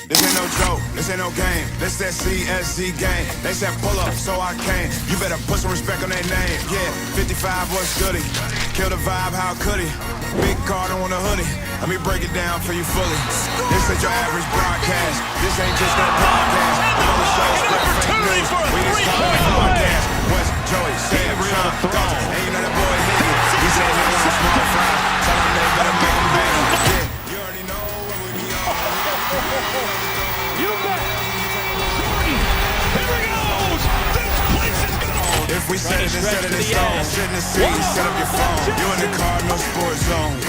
This ain't no joke, this ain't no game. This that CSZ game. They said pull up, so I came. You better put some respect on their name. Yeah, 55 was goody. Kill the vibe, how could he? Big card on the hoodie. Let me break it down for you fully. This ain't your average broadcast. This ain't just no podcast. I'm on the show, spread fake news. We just call it podcast. What's Joey Shawn, Crotin, and you know that boy hit it. He said he want small fries. Tell him they better make him big. Yeah, you already know what we be on. You bet. Here he goes. This place is gone. If we set it and set it in stone, sit in the seat, set up your phone. You in the Cardinal Sports Zone.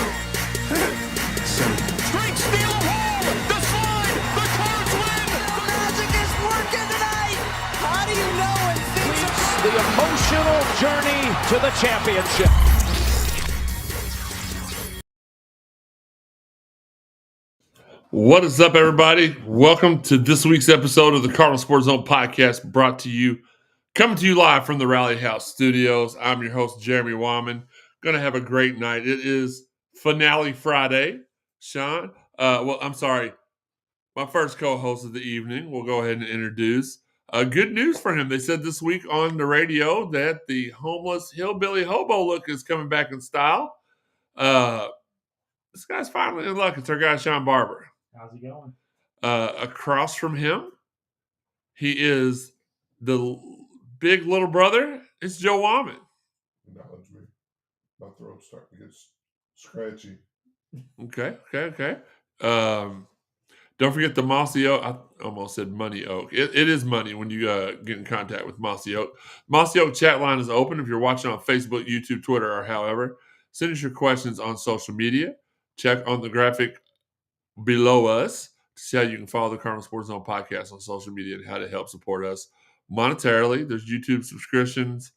Straight steal of home. The slide. The Cards win. The magic is working tonight. How do you know when things are... The emotional journey to the championship. What is up, everybody? Welcome to this week's episode of the Cardinal Sports Zone podcast, coming to you live from the Rally House Studios. I'm your host, Jeremy Wyman. Going to have a great night. It is Finale Friday. Sean, I'm sorry, my first co-host of the evening. We'll go ahead and introduce. Good news for him. They said this week on the radio that the homeless hillbilly hobo look is coming back in style. This guy's finally in luck. It's our guy, Sean Barber. How's he going? Across from him, he is the big little brother. It's Joe Wyman. Acknowledge me. My throat's starting to get scratchy. Okay. Don't forget the Mossy Oak. I almost said Money Oak. It is money when you get in contact with Mossy Oak. Mossy Oak chat line is open if you're watching on Facebook, YouTube, Twitter, or however. Send us your questions on social media. Check on the graphic below us to see how you can follow the Cardinal Sports Zone podcast on social media and how to help support us monetarily. There's YouTube subscriptions,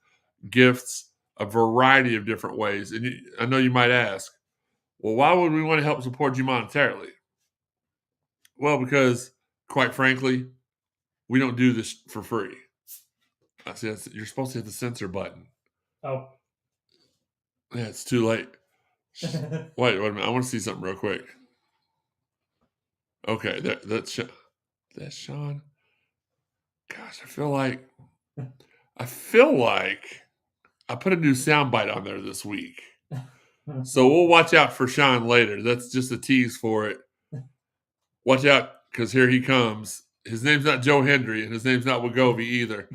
gifts, a variety of different ways. And I know you might ask, well, why would we want to help support you monetarily? Well, because, quite frankly, we don't do this for free. I see you're supposed to hit the censor button. Oh. Yeah, it's too late. Wait a minute. I want to see something real quick. Okay, that's Sean. Gosh, I feel like I put a new soundbite on there this week. So we'll watch out for Sean later. That's just a tease for it. Watch out, because here he comes. His name's not Joe Hendry, and his name's not Wagovi either.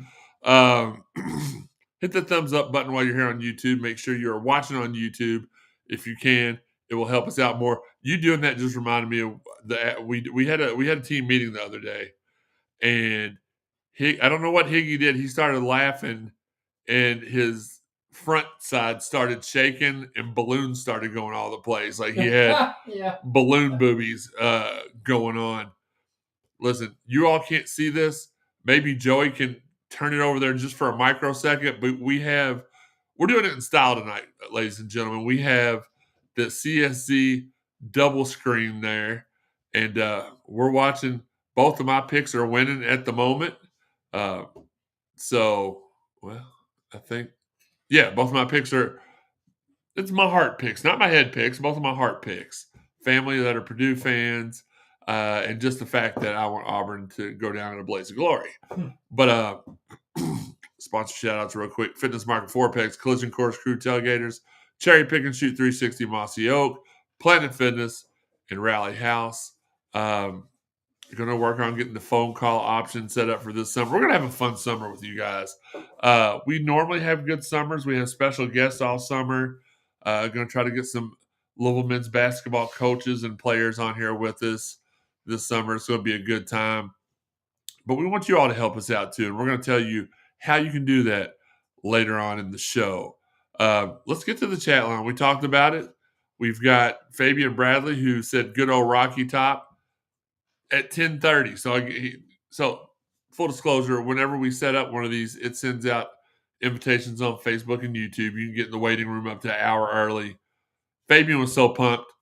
Hit the thumbs up button while you're here on YouTube. Make sure you're watching on YouTube if you can. It will help us out more. You doing that just reminded me of we had a team meeting the other day, and I don't know what Higgy did. He started laughing, and his front side started shaking, and balloons started going all the place. Like he had balloon boobies going on. Listen, you all can't see this. Maybe Joey can turn it over there just for a microsecond, but we're doing it in style tonight, ladies and gentlemen. We have the CSZ double screen there, and we're watching. Both of my picks are winning at the moment. I think, both of my picks it's my heart picks, not my head picks, both of my heart picks. Family that are Purdue fans, and just the fact that I want Auburn to go down in a blaze of glory. But sponsor shout-outs real quick. Fitness Market Four-Pegs, Collision Course Crew Tailgaters, Cherry Pick and Shoot 360 Mossy Oak, Planet Fitness, and Rally House. You're going to work on getting the phone call option set up for this summer. We're going to have a fun summer with you guys. We normally have good summers. We have special guests all summer. Going to try to get some Louisville men's basketball coaches and players on here with us this summer. It's going to be a good time. But we want you all to help us out, too. And we're going to tell you how you can do that later on in the show. Let's get to the chat line. We talked about it. We've got Fabian Bradley, who said good old Rocky Top at 10:30. So full disclosure, whenever we set up one of these, it sends out invitations on Facebook and YouTube. You can get in the waiting room up to an hour early. Fabian was so pumped.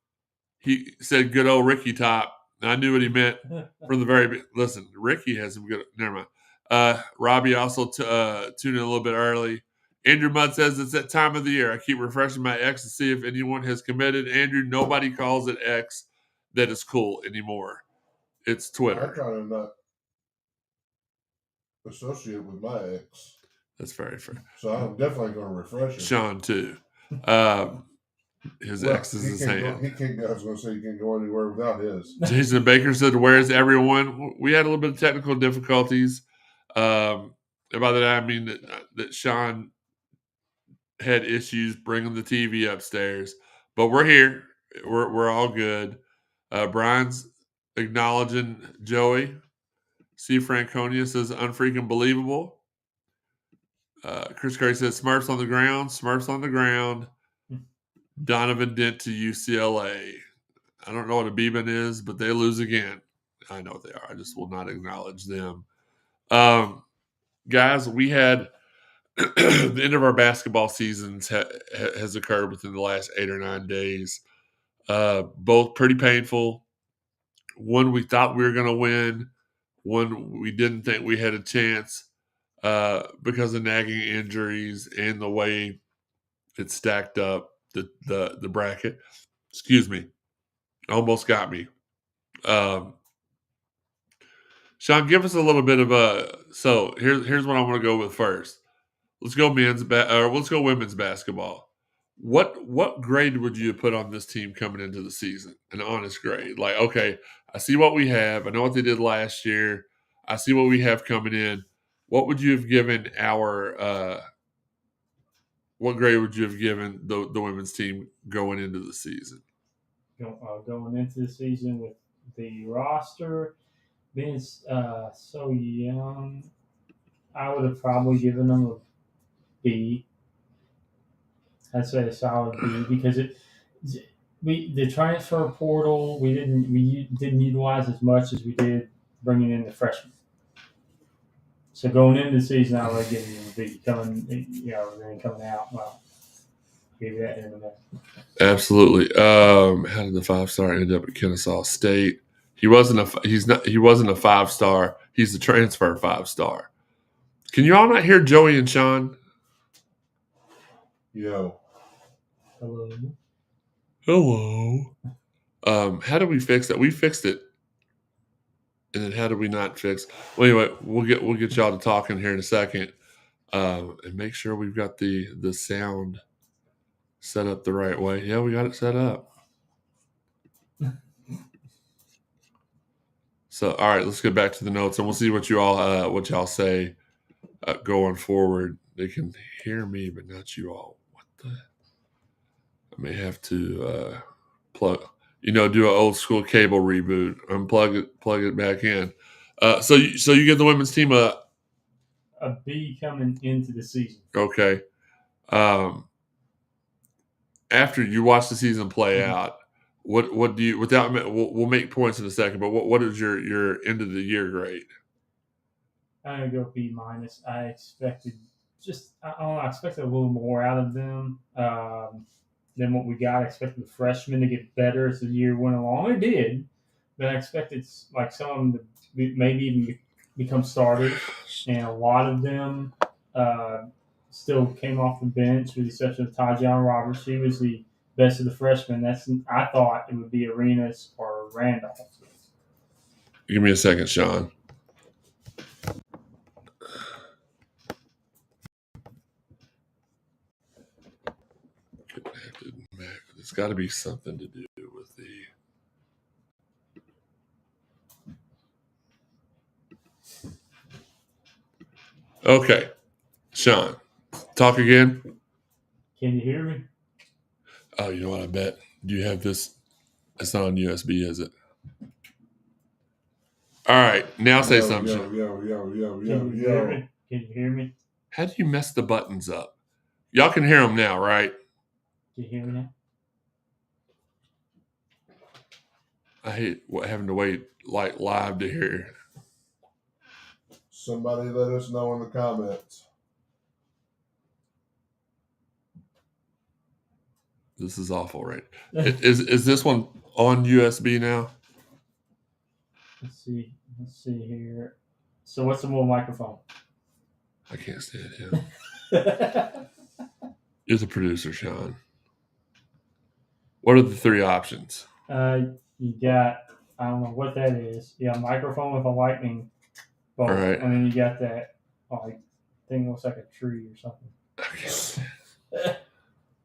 He said good old Ricky Top. And I knew what he meant from the very beginning. Listen, Ricky has some good – never mind. Robbie also tuned in a little bit early. Andrew Mudd says it's that time of the year. I keep refreshing my X to see if anyone has committed. Andrew, nobody calls it X that is cool anymore. It's I Twitter. try to not associate with my ex. That's very fair. So I'm definitely going to refresh him. Sean, too. His ex is his hand. He can't go. I was going to say he can't go anywhere without his. Jason Baker said, "Where's everyone?" We had a little bit of technical difficulties. And by that I mean that Sean had issues bringing the TV upstairs, but we're here. We're all good. Brian's acknowledging Joey. C. Franconia says, "Unfreaking believable." Chris Curry says, "Smurfs on the ground. Smurfs on the ground." Donovan Dent to UCLA. I don't know what a Beeman is, but they lose again. I know what they are. I just will not acknowledge them. Guys, we had the end of our basketball seasons has occurred within the last 8 or 9 days. Both pretty painful. One we thought we were going to win. One we didn't think we had a chance because of nagging injuries and the way it stacked up the bracket. Excuse me. Almost got me. Sean, give us a little bit of so here's what I want to go with first. Let's go let's go women's basketball. What grade would you put on this team coming into the season? An honest grade. Like, okay, I see what we have. I know what they did last year. I see what we have coming in. What would you have given what grade would you have given the women's team going into the season? Going into the season with the roster being so young, I would have probably given them a B. I'd say a solid B because the transfer portal we didn't utilize as much as we did bringing in the freshmen. So going into the season, I would have given them a B. Coming out, well, give that in a minute. Absolutely. How did the 5-star end up at Kennesaw State? He wasn't a 5-star. He's a transfer 5-star. Can you all not hear Joey and Shawn? Yo. Hello. How do we fix that? We fixed it. And then how do we not fix? Well, anyway, we'll get y'all to talking here in a second. And make sure we've got the sound set up the right way. Yeah, we got it set up. So, all right, let's get back to the notes, and we'll see what y'all say going forward. They can hear me, but not you all. What the? I may have to do an old school cable reboot, unplug it back in. So you get the women's team a B coming into the season. Okay. After you watch the season play out, what do you we'll make points in a second, but what is your end of the year grade? I'm gonna go B-. I expected I expected a little more out of them than what we got. I expected the freshmen to get better as the year went along. They did, but I expected like some of them to maybe even become starters, and a lot of them still came off the bench with the exception of Tajion Roberts. She was the best of the freshmen. I thought it would be Arenas or Randolph. Give me a second, Sean. It's got to be something to do with the. Okay, Sean, talk again. Can you hear me? Oh, you know what? I bet. Do you have this? It's not on USB, is it? All right, now say something. Can you hear me? How do you mess the buttons up? Y'all can hear them now, right? Can you hear me now? I hate having to wait like live to hear. Somebody let us know in the comments. This is awful, right? Is this one on USB now? Let's see here. So what's the little microphone? I can't stand him. You're the producer, Sean. What are the 3 options? You got I don't know what that is. Yeah, a microphone with a lightning bolt, All right. and then you got that like thing looks like a tree or something,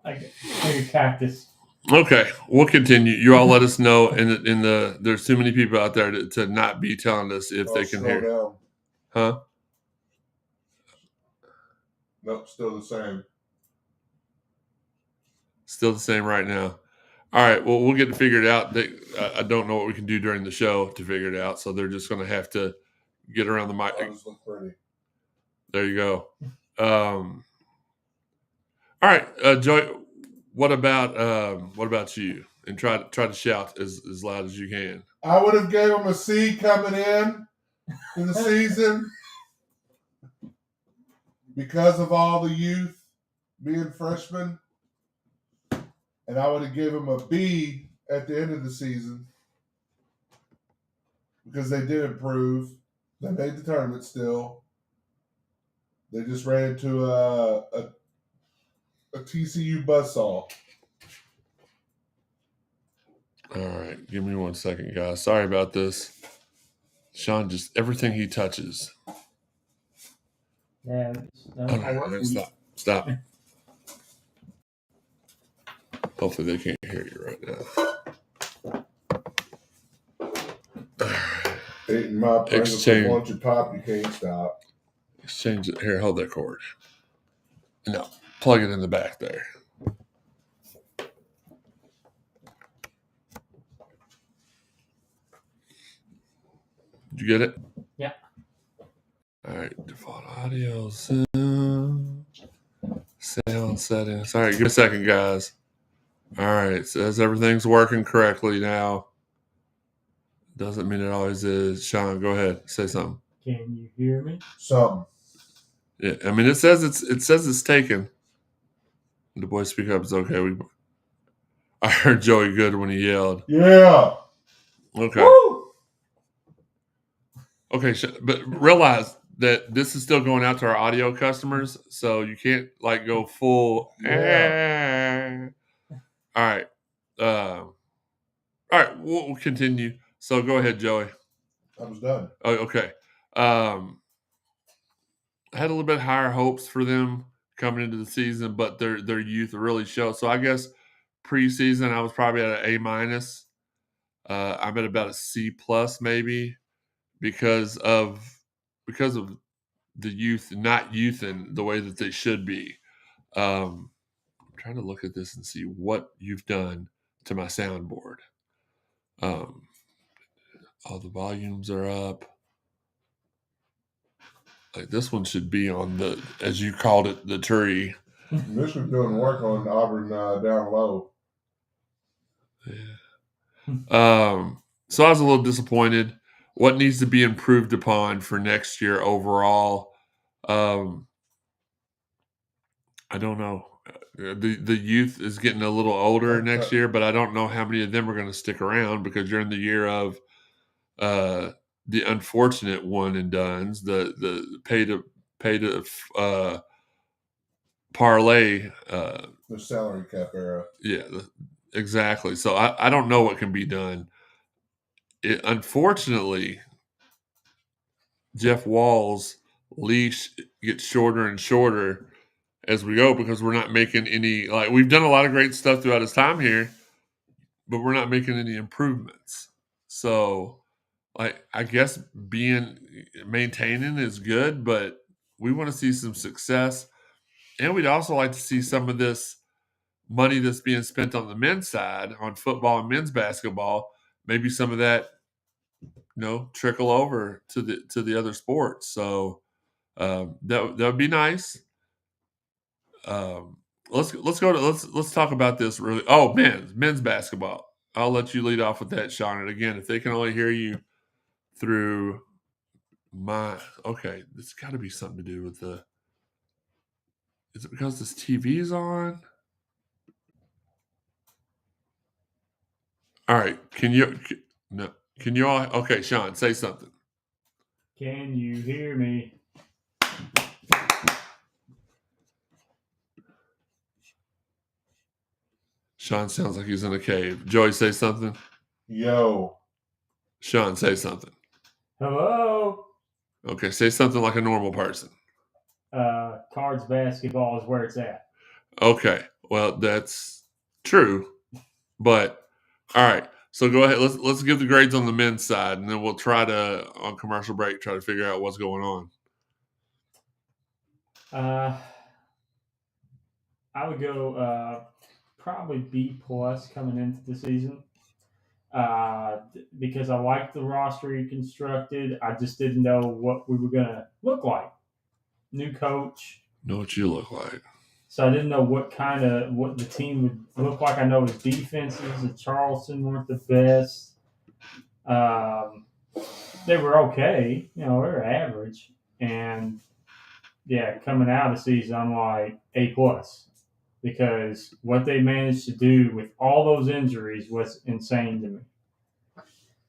like a cactus. Okay, we'll continue. You all let us know. In the there's too many people out there to not be telling us if they can Slow hear. down. Huh? Nope, still the same. Still the same right now. All right. Well, we'll get it figured out. I don't know what we can do during the show to figure it out, so they're just going to have to get around the mic. Ours look pretty. There you go. All right, Joey. What about you? And try to shout as loud as you can. I would have gave them a C coming in the season because of all the youth being freshmen. And I would have given them a B at the end of the season because they did improve. They made the tournament still. They just ran into a TCU buzzsaw. All right, give me 1 second, guys. Sorry about this. Sean, just everything he touches. Yeah, Stop. Hopefully they can't hear you right now. Eating my Pringles with a bunch of pop, you can't stop. Exchange it. Here, hold that cord. No, plug it in the back there. Did you get it? Yeah. All right, default audio, sound settings. All right, give me a second, guys. All right, says everything's working correctly now. Doesn't mean it always is. Sean, go ahead, say something. Can you hear me? Something. Yeah, I mean it says it's taken. The boy speak up. It's okay. I heard Joey good when he yelled. Yeah. Okay. Woo! Okay, but realize that this is still going out to our audio customers, so you can't like go full. Yeah. All right. All right. We'll continue. So go ahead, Joey. I was done. Oh, okay. I had a little bit higher hopes for them coming into the season, but their youth really showed. So I guess preseason I was probably at an A-. I'm at about a C+ maybe because of the youth not youthing the way that they should be. I'm trying to look at this and see what you've done to my soundboard. All the volumes are up. Like this one should be on the, as you called it, the tree. This was doing work on Auburn down low. Yeah. So I was a little disappointed. What needs to be improved upon for next year overall? I don't know. The youth is getting a little older next year, but I don't know how many of them are going to stick around because you're in the year of the unfortunate one and dones, the pay to parlay. The salary cap era. Yeah, exactly. So I don't know what can be done. Unfortunately, Jeff Wall's leash gets shorter and shorter as we go because we're not making any, like, we've done a lot of great stuff throughout his time here, but we're not making any improvements. So, like, I guess maintaining is good, but we want to see some success. And we'd also like to see some of this money that's being spent on the men's side, on football and men's basketball, maybe some of that, trickle over to the other sports. So that would be nice. Let's talk about this really. Oh, men's basketball. I'll let you lead off with that, Sean. And again, if they can only hear you through it's got to be something to do with the. Is it because this TV's on? All right. Can you all? Okay, Sean, say something. Can you hear me? Sean sounds like he's in a cave. Joey, say something. Yo. Shawn, say something. Hello. Okay, say something like a normal person. Cards basketball is where it's at. Okay, well, that's true. But, all right. So go ahead. Let's give the grades on the men's side, and then we'll try to, on commercial break, try to figure out what's going on. I would go probably B+ coming into the season because I liked the roster he constructed. I just didn't know what we were going to look like. New coach. Know what you look like. So I didn't know what the team would look like. I know his defenses at Charleston weren't the best. They were okay. They were average. And, coming out of the season, I'm like A+. Because what they managed to do with all those injuries was insane to me.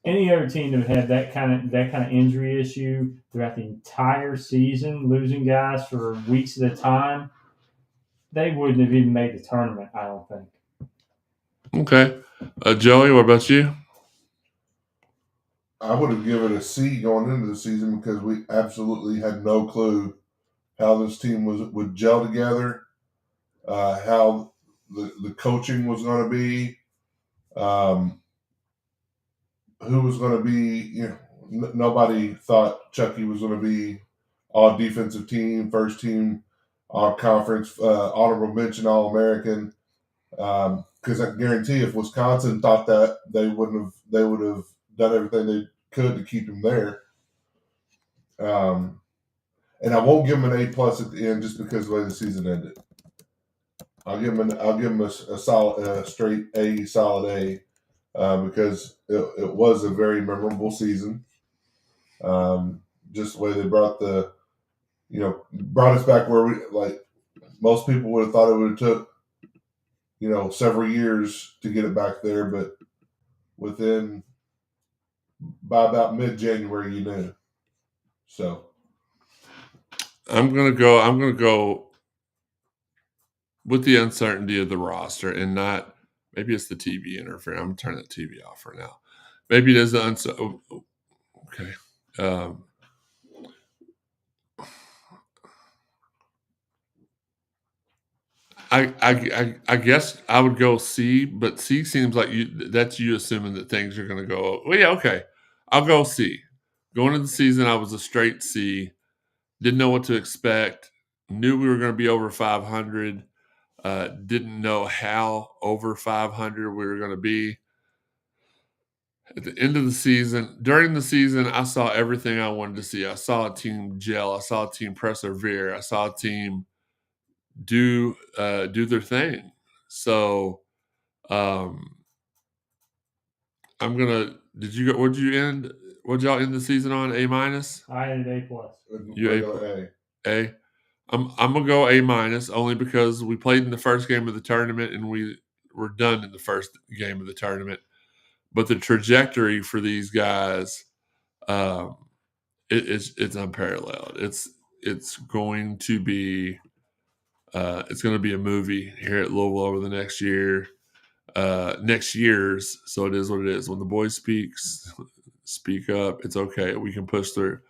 Any other team that had that kind of injury issue throughout the entire season, losing guys for weeks at a time, they wouldn't have even made the tournament, I don't think. Okay. Joey, what about you? I would have given it a C going into the season because we absolutely had no clue how this team would gel together, how the coaching was going to be, who was going to be. Nobody thought Chucky was going to be all defensive team, first team, all conference, honorable mention, All American. Because I guarantee if Wisconsin thought that, they would have done everything they could to keep him there. And I won't give him an A+ at the end just because of the way the season ended. I'll give him a solid, straight A, solid A, because it was a very memorable season. Just the way they brought us back where we, like, most people would have thought it would have took, several years to get it back there, but by about mid-January, you knew. So I'm gonna go with the uncertainty of the roster and not maybe it's the TV interference. I'm gonna turn the TV off for now. Maybe it is the uncertainty. Okay. I guess I would go C, but C seems like that's you assuming that things are going to go. Well, yeah, okay. I'll go C. Going into the season, I was a straight C. Didn't know what to expect. Knew we were going to be over 500. Didn't know how over 500 we were going to be. At the end of the season, during the season, I saw everything I wanted to see. I saw a team gel. I saw a team persevere. I saw a team do their thing. So I'm gonna. What'd y'all end the season on? A-? I ended A+. You A. I'm gonna go A- only because we played in the first game of the tournament and we were done in the first game of the tournament. But the trajectory for these guys, it's unparalleled. It's going to be a movie here at Louisville over the next years. So it is what it is. When the boys speak up. It's okay. We can push through.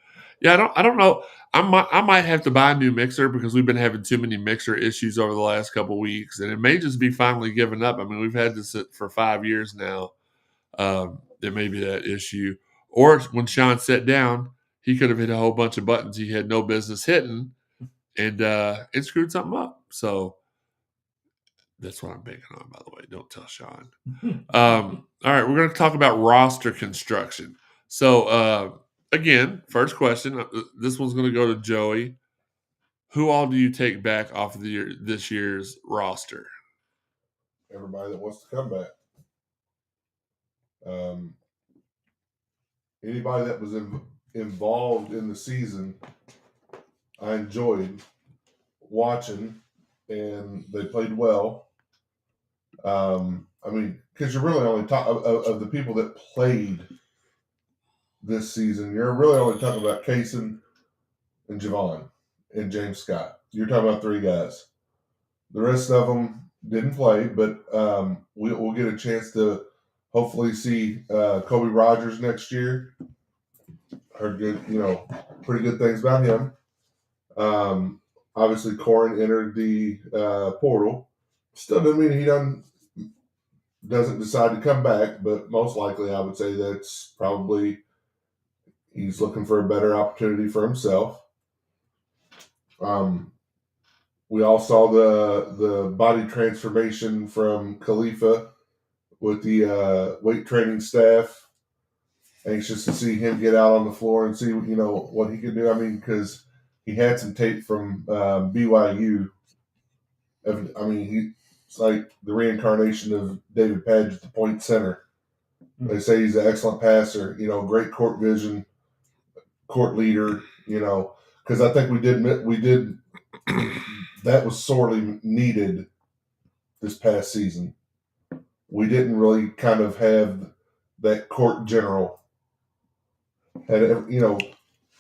Yeah, I don't know. I might have to buy a new mixer because we've been having too many mixer issues over the last couple of weeks, and it may just be finally giving up. I mean, we've had this for 5 years now. There may be that issue. Or when Shawn sat down, he could have hit a whole bunch of buttons he had no business hitting, and it screwed something up. So that's what I'm banking on, by the way. Don't tell Shawn. All right, we're going to talk about roster construction. So, again, first question. This one's going to go to Joey. Who all do you take back off of this year's roster? Everybody that wants to come back. Anybody that was involved in the season, I enjoyed watching, and they played well. Because you're really only talking of the people that played this season, you're really only talking about Kaysen and Javon and James Scott. You're talking about 3 guys. The rest of them didn't play, but we'll get a chance to hopefully see Kobe Rogers next year. Heard good, pretty good things about him. Obviously, Corin entered the portal. Still doesn't mean he doesn't decide to come back, but most likely I would say that's probably he's looking for a better opportunity for himself. We all saw the body transformation from Khalifa with the weight training staff. Anxious to see him get out on the floor and see what he can do. I mean, because he had some tape from BYU. I mean, he's like the reincarnation of David Padgett, the point center. They say he's an excellent passer. Great court vision, court leader. Because I think we did that was sorely needed this past season. We didn't really kind of have that court general. Had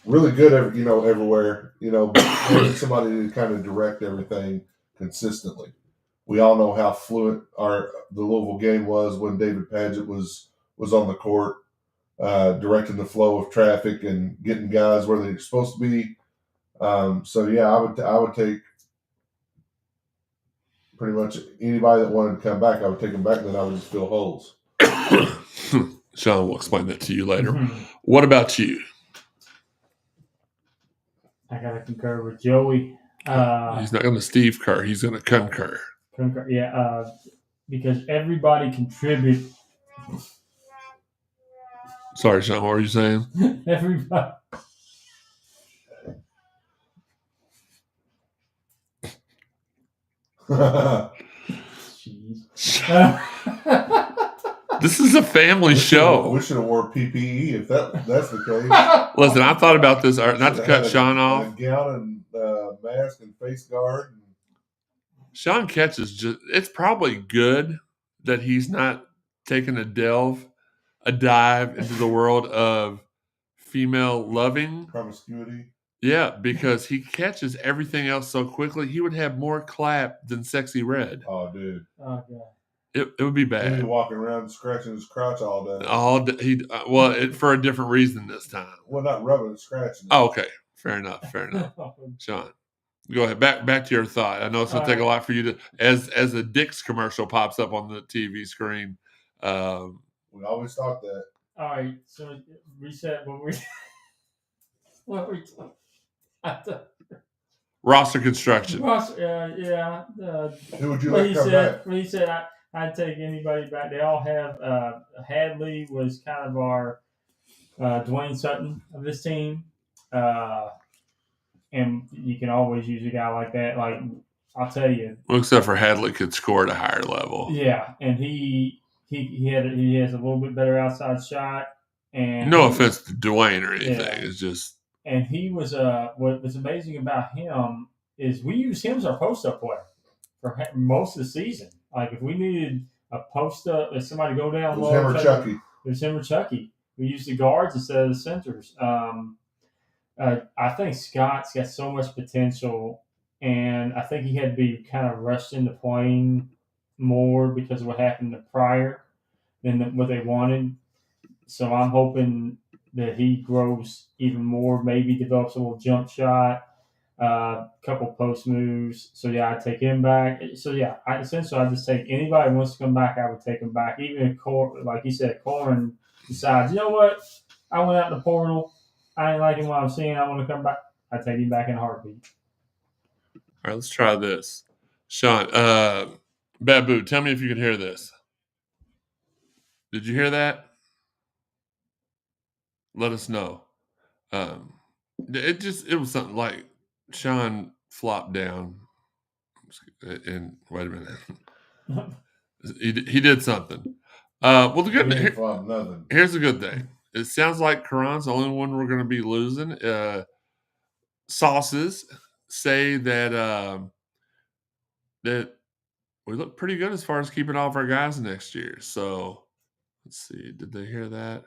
really good everywhere. But having somebody to kind of direct everything consistently. We all know how fluent the Louisville game was when David Padgett was on the court, directing the flow of traffic and getting guys where they're supposed to be. So yeah, I would take pretty much anybody that wanted to come back. I would take them back, and then I would just fill holes. Sean will explain that to you later. What about you? I gotta concur with Joey. He's not going to Steve Kerr. He's going to concur. Yeah, because everybody contribute. Sorry, Sean. What were you saying? Everybody. Jeez. This is a family show. We should have wore PPE if that's the case. Listen, I thought about this. Not to cut Sean off. A gown and mask and face guard. Sean catches it's probably good that he's not taking a dive into the world of female loving promiscuity. Yeah, because he catches everything else so quickly. He would have more clap than Sexy Red. Oh, dude. Oh, God. It would be bad. He'd be walking around scratching his crotch all day. For a different reason this time. Well, not rubbing, scratching. Oh, okay. Fair enough. Sean, go ahead. Back to your thought. I know it's going to take a lot for you to, as a Dick's commercial pops up on the TV screen. We always thought that. All right. So reset what we talking. Roster construction. Yeah. Who would you like to come back? He said I'd take anybody back. They all have. Hadley was kind of our Dwayne Sutton of this team, and you can always use a guy like that. Like I'll tell you. Well, except for Hadley could score at a higher level. Yeah, and he has a little bit better outside shot. And no offense to Dwayne or anything. Yeah. It's just. And he was what was amazing about him is we used him as our post-up player for most of the season. Like if we needed a post-up, if somebody go down low, it was him or Chucky. We used the guards instead of the centers. I think Scott's got so much potential, and I think he had to be kind of rushed into playing more because of what happened prior than what they wanted. So I'm hoping that he grows even more, maybe develops a little jump shot, couple post moves. So, yeah, I'd take him back. So, yeah, I'd just take anybody who wants to come back, I would take him back. Even if, like you said, Corin decides, you know what, I went out in the portal. I ain't liking what I'm seeing. I want to come back. I'd take him back in a heartbeat. All right, let's try this. Sean, Babu, tell me if you can hear this. Did you hear that? Let us know. It was something like Sean flopped down, and wait a minute, he did something. Well, the good here's the good thing. It sounds like Karan's the only one we're going to be losing. Sauces say that that we look pretty good as far as keeping all of our guys next year. So let's see. Did they hear that?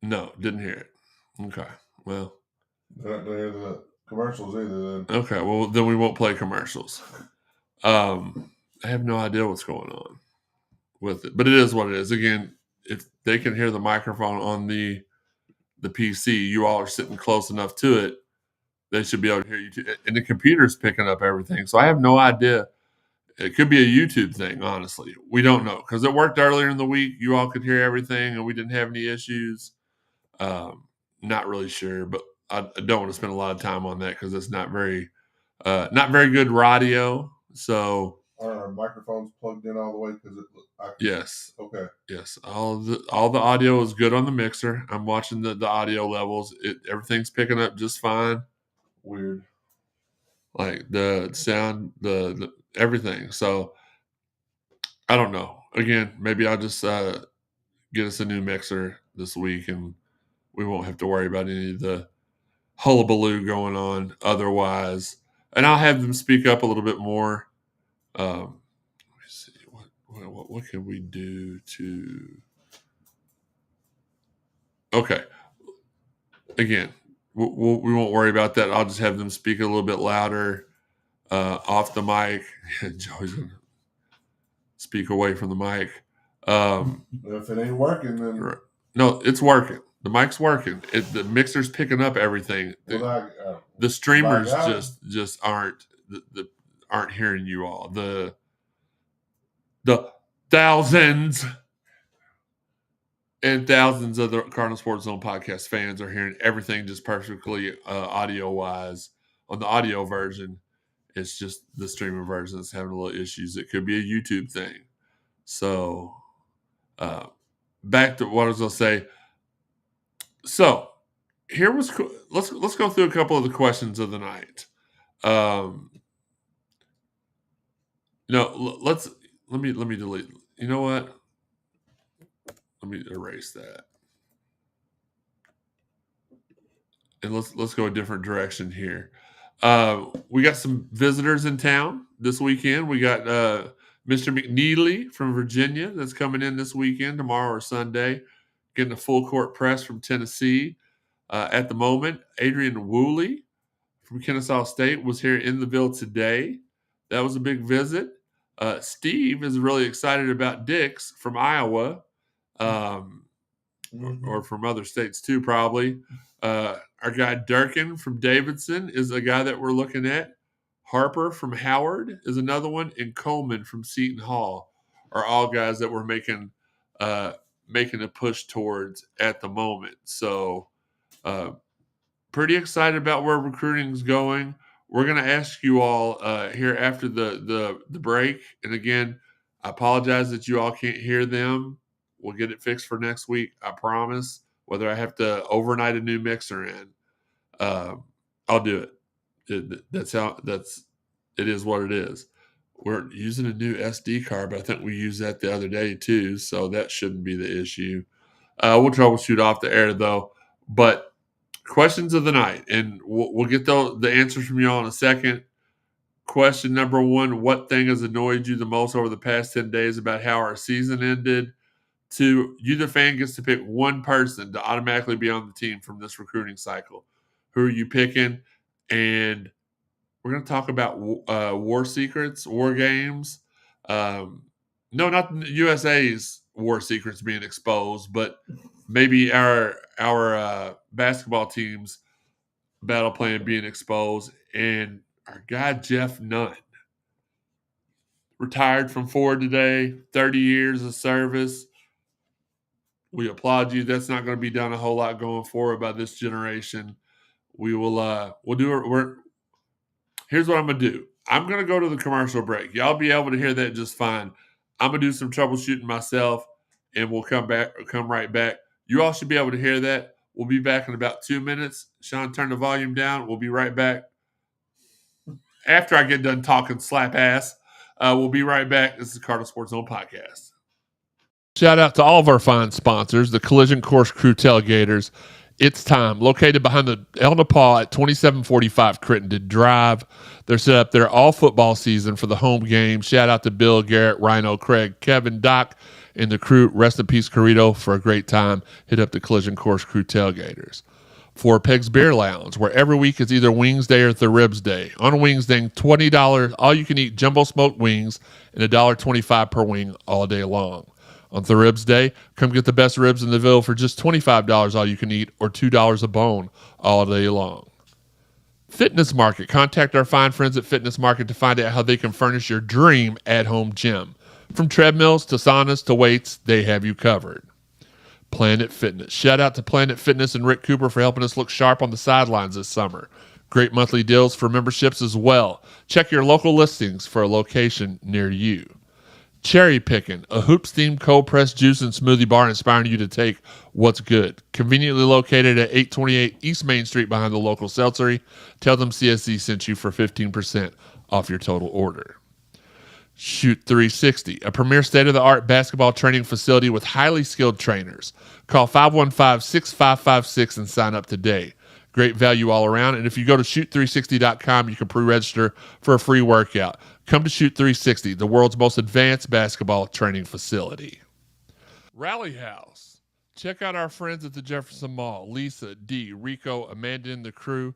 No, didn't hear it. Okay, well. They're not going to hear the commercials either then. Okay, well, then we won't play commercials. I have no idea what's going on. with it. But it is what it is. Again, if they can hear the microphone on the PC, you all are sitting close enough to it, they should be able to hear you too. And the computer's picking up everything. So I have no idea. It could be a YouTube thing, honestly. We don't know because it worked earlier in the week. You all could hear everything and we didn't have any issues. Not really sure, but I don't want to spend a lot of time on that because it's not very good radio. So are our microphones plugged in all the way? Yes. Okay. Yes. All the audio is good on the mixer. I'm watching the audio levels. Everything's picking up just fine. Weird. Like the sound, the everything. So I don't know. Again, maybe I'll just get us a new mixer this week and we won't have to worry about any of the hullabaloo going on otherwise. And I'll have them speak up a little bit more. Let me see. What can we do to... Okay. Again, we won't worry about that. I'll just have them speak a little bit louder off the mic. Joey's going to speak away from the mic. If it ain't working, then... No, it's working. The mic's working. The mixer's picking up everything. The streamers just aren't aren't hearing you all. The thousands and thousands of the Cardinal Sports Zone podcast fans are hearing everything just perfectly audio wise. On the audio version, it's just the streaming version that's having a little issues. It could be a YouTube thing. So back to what I was going to say. So here was let's go through a couple of the questions of the night. Let me delete. You know what? Let me erase that. And let's go a different direction here. We got some visitors in town this weekend. We got Mr. McNeely from Virginia that's coming in this weekend, tomorrow or Sunday, getting a full court press from Tennessee. At the moment, Adrian Woolley from Kennesaw State was here in the Ville today. That was a big visit. Steve is really excited about Dix from Iowa, or from other states too, probably. Our guy Durkin from Davidson is a guy that we're looking at. Harper from Howard is another one, and Coleman from Seton Hall are all guys that we're making a push towards at the moment. So pretty excited about where recruiting is going. We're going to ask you all here after the break. And again, I apologize that you all can't hear them. We'll get it fixed for next week. I promise. Whether I have to overnight a new mixer in, I'll do it. It is what it is. We're using a new SD card, but I think we used that the other day too. So that shouldn't be the issue. We'll troubleshoot off the air though. But questions of the night, and we'll get the answers from you all in a second. Question number one: what thing has annoyed you the most over the past 10 days about how our season ended? 2, you, the fan, gets to pick one person to automatically be on the team from this recruiting cycle. Who are you picking? And we're going to talk about war secrets, war games. No, not the USA's war secrets being exposed, but maybe our basketball team's battle plan being exposed. And our guy Jeff Nunn, retired from Ford today, 30 years of service. We applaud you. That's not going to be done a whole lot going forward by this generation. We'll do it. Here's what I'm going to do. I'm going to go to the commercial break. Y'all be able to hear that just fine. I'm going to do some troubleshooting myself, and we'll come right back. You all should be able to hear that. We'll be back in about 2 minutes. Sean, turn the volume down. We'll be right back. After I get done talking slap ass, we'll be right back. This is the Cardinal Sports Zone Podcast. Shout out to all of our fine sponsors, the Collision Course Crew Tailgaters. It's time. Located behind the El Nepal at 2745 Crittenden Drive. They're set up there all football season for the home game. Shout out to Bill, Garrett, Rhino, Craig, Kevin, Doc, and the crew. Rest in peace, Corrito, for a great time. Hit up the Collision Course Crew Tailgaters. Four Pegs Beer Lounge, where every week is either Wings Day or the Ribs Day. On Wings Day, $20 all-you-can-eat jumbo smoked wings and $1.25 per wing all day long. On the Ribs Day, come get the best ribs in the Ville for just $25 all-you-can-eat or $2 a bone all day long. Fitness Market. Contact our fine friends at Fitness Market to find out how they can furnish your dream at-home gym. From treadmills to saunas to weights, they have you covered. Planet Fitness. Shout out to Planet Fitness and Rick Cooper for helping us look sharp on the sidelines this summer. Great monthly deals for memberships as well. Check your local listings for a location near you. Cherry Pickin', a hoops-themed cold-pressed juice and smoothie bar inspiring you to take what's good. Conveniently located at 828 East Main Street behind the local seltzery. Tell them CSZ sent you for 15% off your total order. Shoot 360, a premier state-of-the-art basketball training facility with highly skilled trainers. Call 515-6556 and sign up today. Great value all around, and if you go to shoot360.com, you can pre-register for a free workout. Come to Shoot 360, the world's most advanced basketball training facility. Rally House. Check out our friends at the Jefferson Mall. Lisa, Dee, Rico, Amanda, and the crew.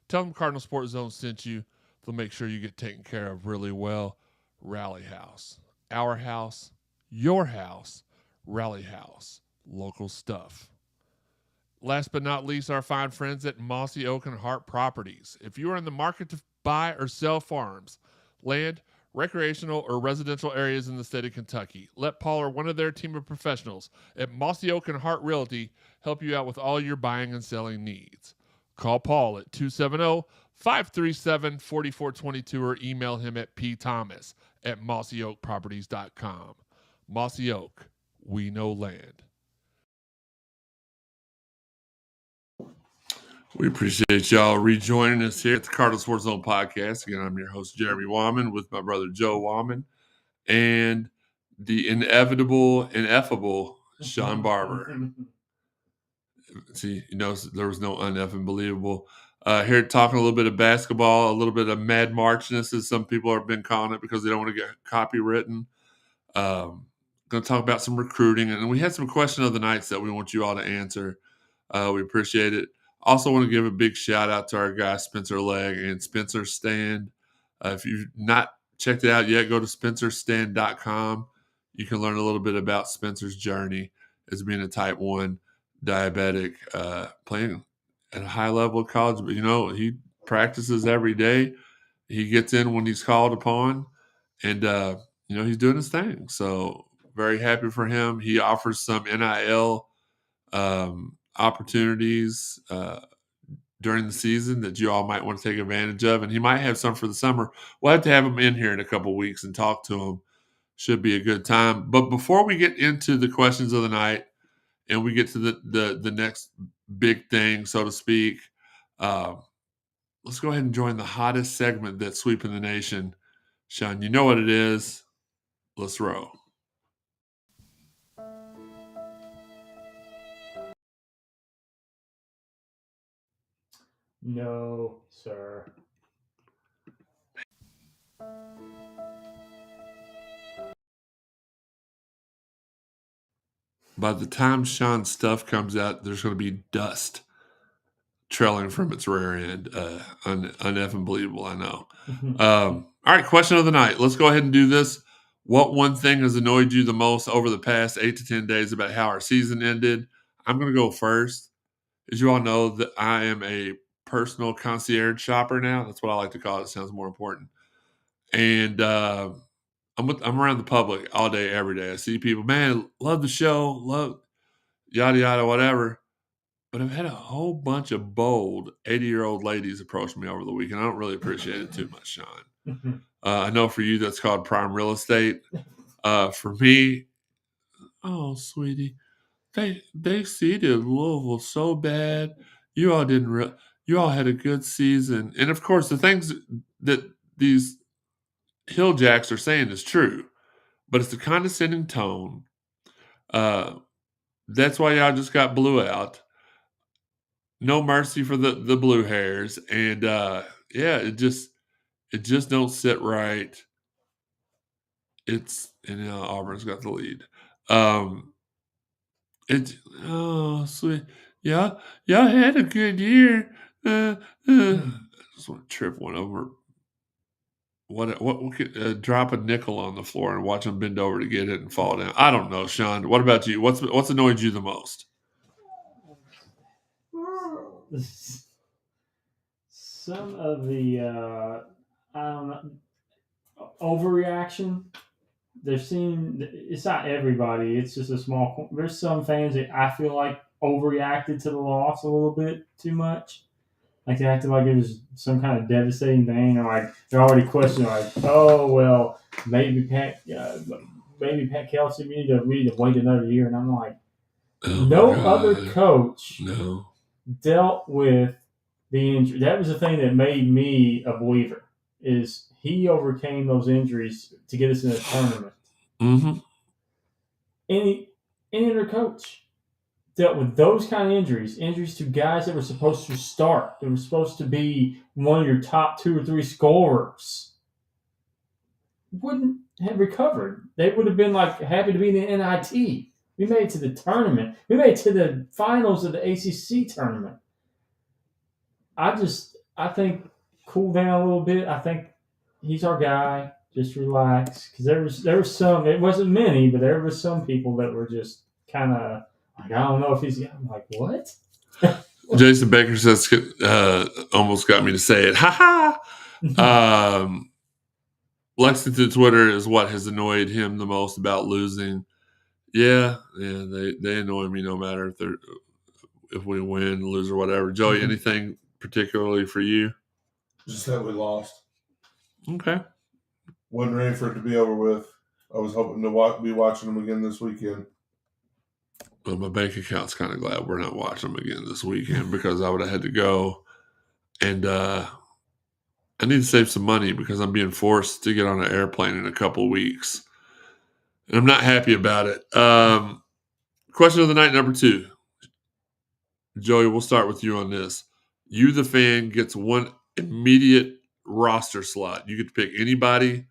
Tell them Cardinal Sports Zone sent you. They'll make sure you get taken care of really well. Rally House. Our house, your house, Rally House. Local stuff. Last but not least, our fine friends at Mossy Oak and Hart Properties. If you are in the market to buy or sell farms, land, recreational, or residential areas in the state of Kentucky, let Paul or one of their team of professionals at Mossy Oak and Hart Realty help you out with all your buying and selling needs. Call Paul at 270-537-4422 or email him at pthomas@mossyoakproperties.com. Mossy Oak, we know land. We appreciate y'all rejoining us here at the Cardinal Sports Zone Podcast. Again, I'm your host, Jeremy Wahman, with my brother, Joe Wahman, and the ineffable Shawn Barber. See, there was no uneffing believable. Here talking a little bit of basketball, a little bit of Mad Marchness, as some people have been calling it because they don't want to get copywritten. Going to talk about some recruiting, and we had some question of the nights that we want you all to answer. We appreciate it. Also want to give a big shout out to our guy Spencer Legg and Spencer Stand. If you've not checked it out yet, go to spencerstand.com. You can learn a little bit about Spencer's journey as being a type 1 diabetic, playing at a high level of college. But, he practices every day. He gets in when he's called upon, and, he's doing his thing. So very happy for him. He offers some NIL opportunities during the season that you all might want to take advantage of, and he might have some for the summer. We'll have to have him in here in a couple of weeks and talk to him. Should be a good time. But before we get into the questions of the night and we get to the next big thing, so to speak, let's go ahead and join the hottest segment that's sweeping the nation. Shawn, you know what it is. Let's roll. No, sir. By the time Shawn's stuff comes out, there's going to be dust trailing from its rear end. Uneffing believable, I know. All right, question of the night. Let's go ahead and do this. What one thing has annoyed you the most over the past 8 to 10 days about how our season ended? I'm going to go first. As you all know, that I am a personal concierge shopper now. That's what I like to call it. It sounds more important. And I'm around the public all day, every day. I see people, man, love the show, love yada, yada, whatever. But I've had a whole bunch of bold 80-year-old ladies approach me over the weekend. I don't really appreciate it too much, Shawn. I know for you that's called prime real estate. For me, oh, sweetie, they seeded Louisville so bad. You all you all had a good season. And, of course, the things that these Hill Jacks are saying is true. But it's the condescending tone. That's why y'all just got blew out. No mercy for the blue hairs. And, it just don't sit right. Auburn's got the lead. Sweet. Yeah, I had a good year. I just want to trip one over. What could drop a nickel on the floor and watch them bend over to get it and fall down? I don't know, Sean. What about you? What's annoyed you the most? Some of the I don't know, overreaction. It's not everybody. It's just a small. There's some fans that I feel like overreacted to the loss a little bit too much. Like they acted like it was some kind of devastating thing, or like they're already questioning, like, oh well, maybe Pat Kelsey, we need to wait another year. And I'm like, no other coach dealt with the injury. That was the thing that made me a believer. Is he overcame those injuries to get us in a tournament? Mm-hmm. Any other coach dealt with those kind of injuries to guys that were supposed to start, that were supposed to be one of your top 2 or 3 scorers, wouldn't have recovered. They would have been like happy to be in the NIT. We made it to the tournament. We made it to the finals of the ACC tournament. I think cool down a little bit. I think he's our guy. Just relax, because there was some. It wasn't many, but there were some people that were just kind of like, I don't know if he's. I'm like, what? Jason Baker says almost got me to say it. Ha ha. Lexington Twitter is what has annoyed him the most about losing. Yeah, they annoy me no matter if we win, lose, or whatever. Joey, anything particularly for you? Just that we lost. Okay. Wasn't ready for it to be over with. I was hoping to be watching them again this weekend. Well, my bank account's kind of glad we're not watching them again this weekend because I would have had to go. And I need to save some money because I'm being forced to get on an airplane in a couple of weeks. And I'm not happy about it. Question of the night, number 2. Joey, we'll start with you on this. You, the fan, gets one immediate roster slot. You get to pick anybody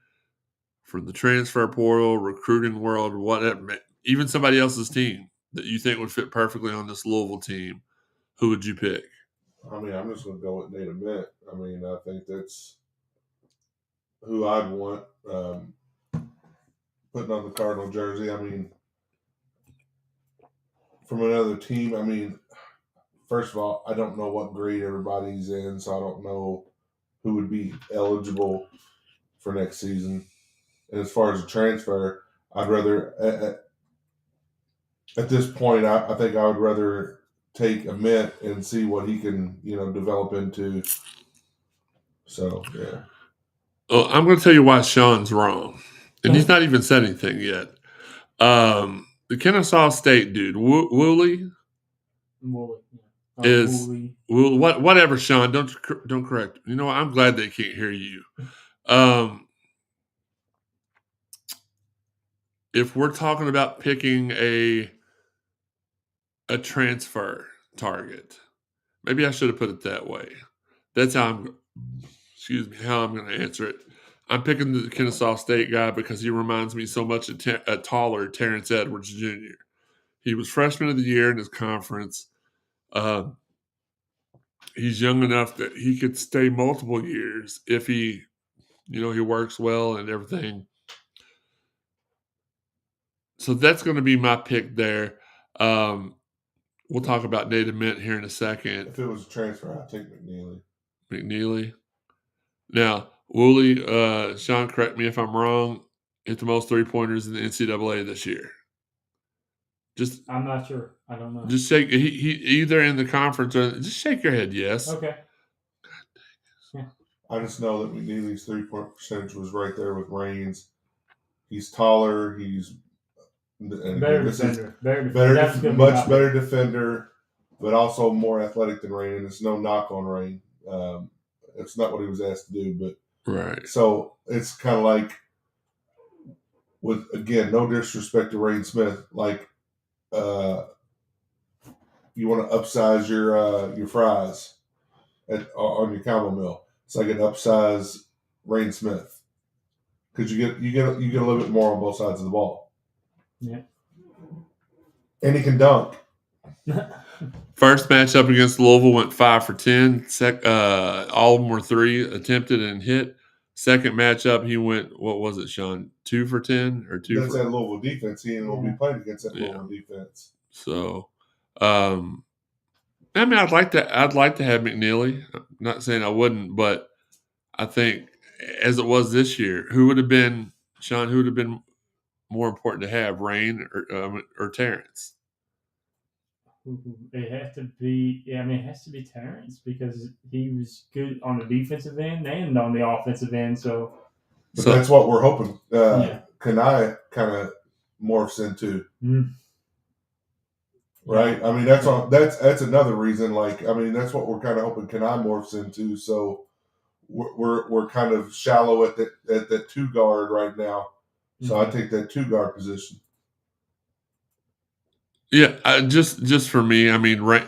from the transfer portal, recruiting world, whatever, even somebody else's team that you think would fit perfectly on this Louisville team. Who would you pick? I mean, I'm just going to go with Nate Ament. I mean, I think that's who I'd want putting on the Cardinal jersey. I mean, from another team, I mean, first of all, I don't know what grade everybody's in, so I don't know who would be eligible for next season. And as far as a transfer, I'd rather at this point, I think I would rather take Ament and see what he can, develop into. So, yeah. Well, I'm going to tell you why Sean's wrong. And he's not even said anything yet. The Kennesaw State dude, Woolley, is whatever, Sean. Don't correct. You know what? I'm glad they can't hear you. If we're talking about picking a transfer target, maybe I should have put it that way. That's how I'm going to answer it. I'm picking the Kennesaw State guy because he reminds me so much of a taller Terrence Edwards Jr. He was freshman of the year in his conference. He's young enough that he could stay multiple years if he works well and everything. So that's going to be my pick there. We'll talk about Nate Ament here in a second. If it was a transfer, I'd take McNeely. McNeely. Now, Woolley, Sean, correct me if I'm wrong, hit the most 3-pointers in the NCAA this year. I'm not sure. I don't know. Just shake. He either in the conference or just shake your head. Yes. Okay. Yeah. I just know that McNeely's 3-point percentage was right there with Raines. He's taller. He's better defender. Much better defender, but also more athletic than Rain. And it's no knock on Rain. It's not what he was asked to do, but right. So it's kind of like, with again, no disrespect to Rain Smith, like you want to upsize your fries on your combo meal. It's like an upsize Rain Smith because you get a little bit more on both sides of the ball. Yeah. And he can dunk. First matchup against Louisville went 5 for 10. All of them were 3 attempted and hit. Second matchup, he went, what was it, Sean? 2 for 10 or 2 That's for? that Louisville defense. He ain't gonna be playing against that Louisville defense. So, I mean, I'd like to have McNeely. I'm not saying I wouldn't, but I think as it was this year, who would have been, Sean? Who would have been more important to have, Rain or Terrence? It has to be. Yeah, I mean, it has to be Terrence because he was good on the defensive end and on the offensive end. So that's what we're hoping. Kanai kind of morphs into. Right. I mean, that's another reason. Like, I mean, that's what we're kind of hoping Kanai morphs into. So we're kind of shallow at that 2 guard right now. So I take that 2 guard position. Yeah, just for me, I mean, I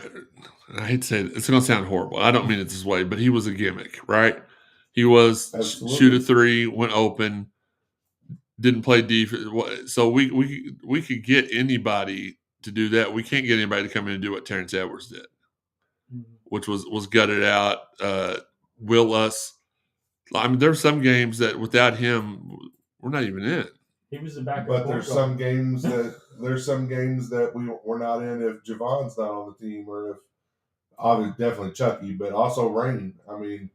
hate to say it, it's going to sound horrible. I don't mean it this way, but he was a gimmick, right? He was shoot a 3, went open, didn't play defense. So we could get anybody to do that. We can't get anybody to come in and do what Terrence Edwards did, which was gutted out, will us. I mean, there's some games that without him, we're not even in. He was the backup. But there's some games that we're not in if Javon's not on the team, or if obviously definitely Chucky, but also Rain. I mean,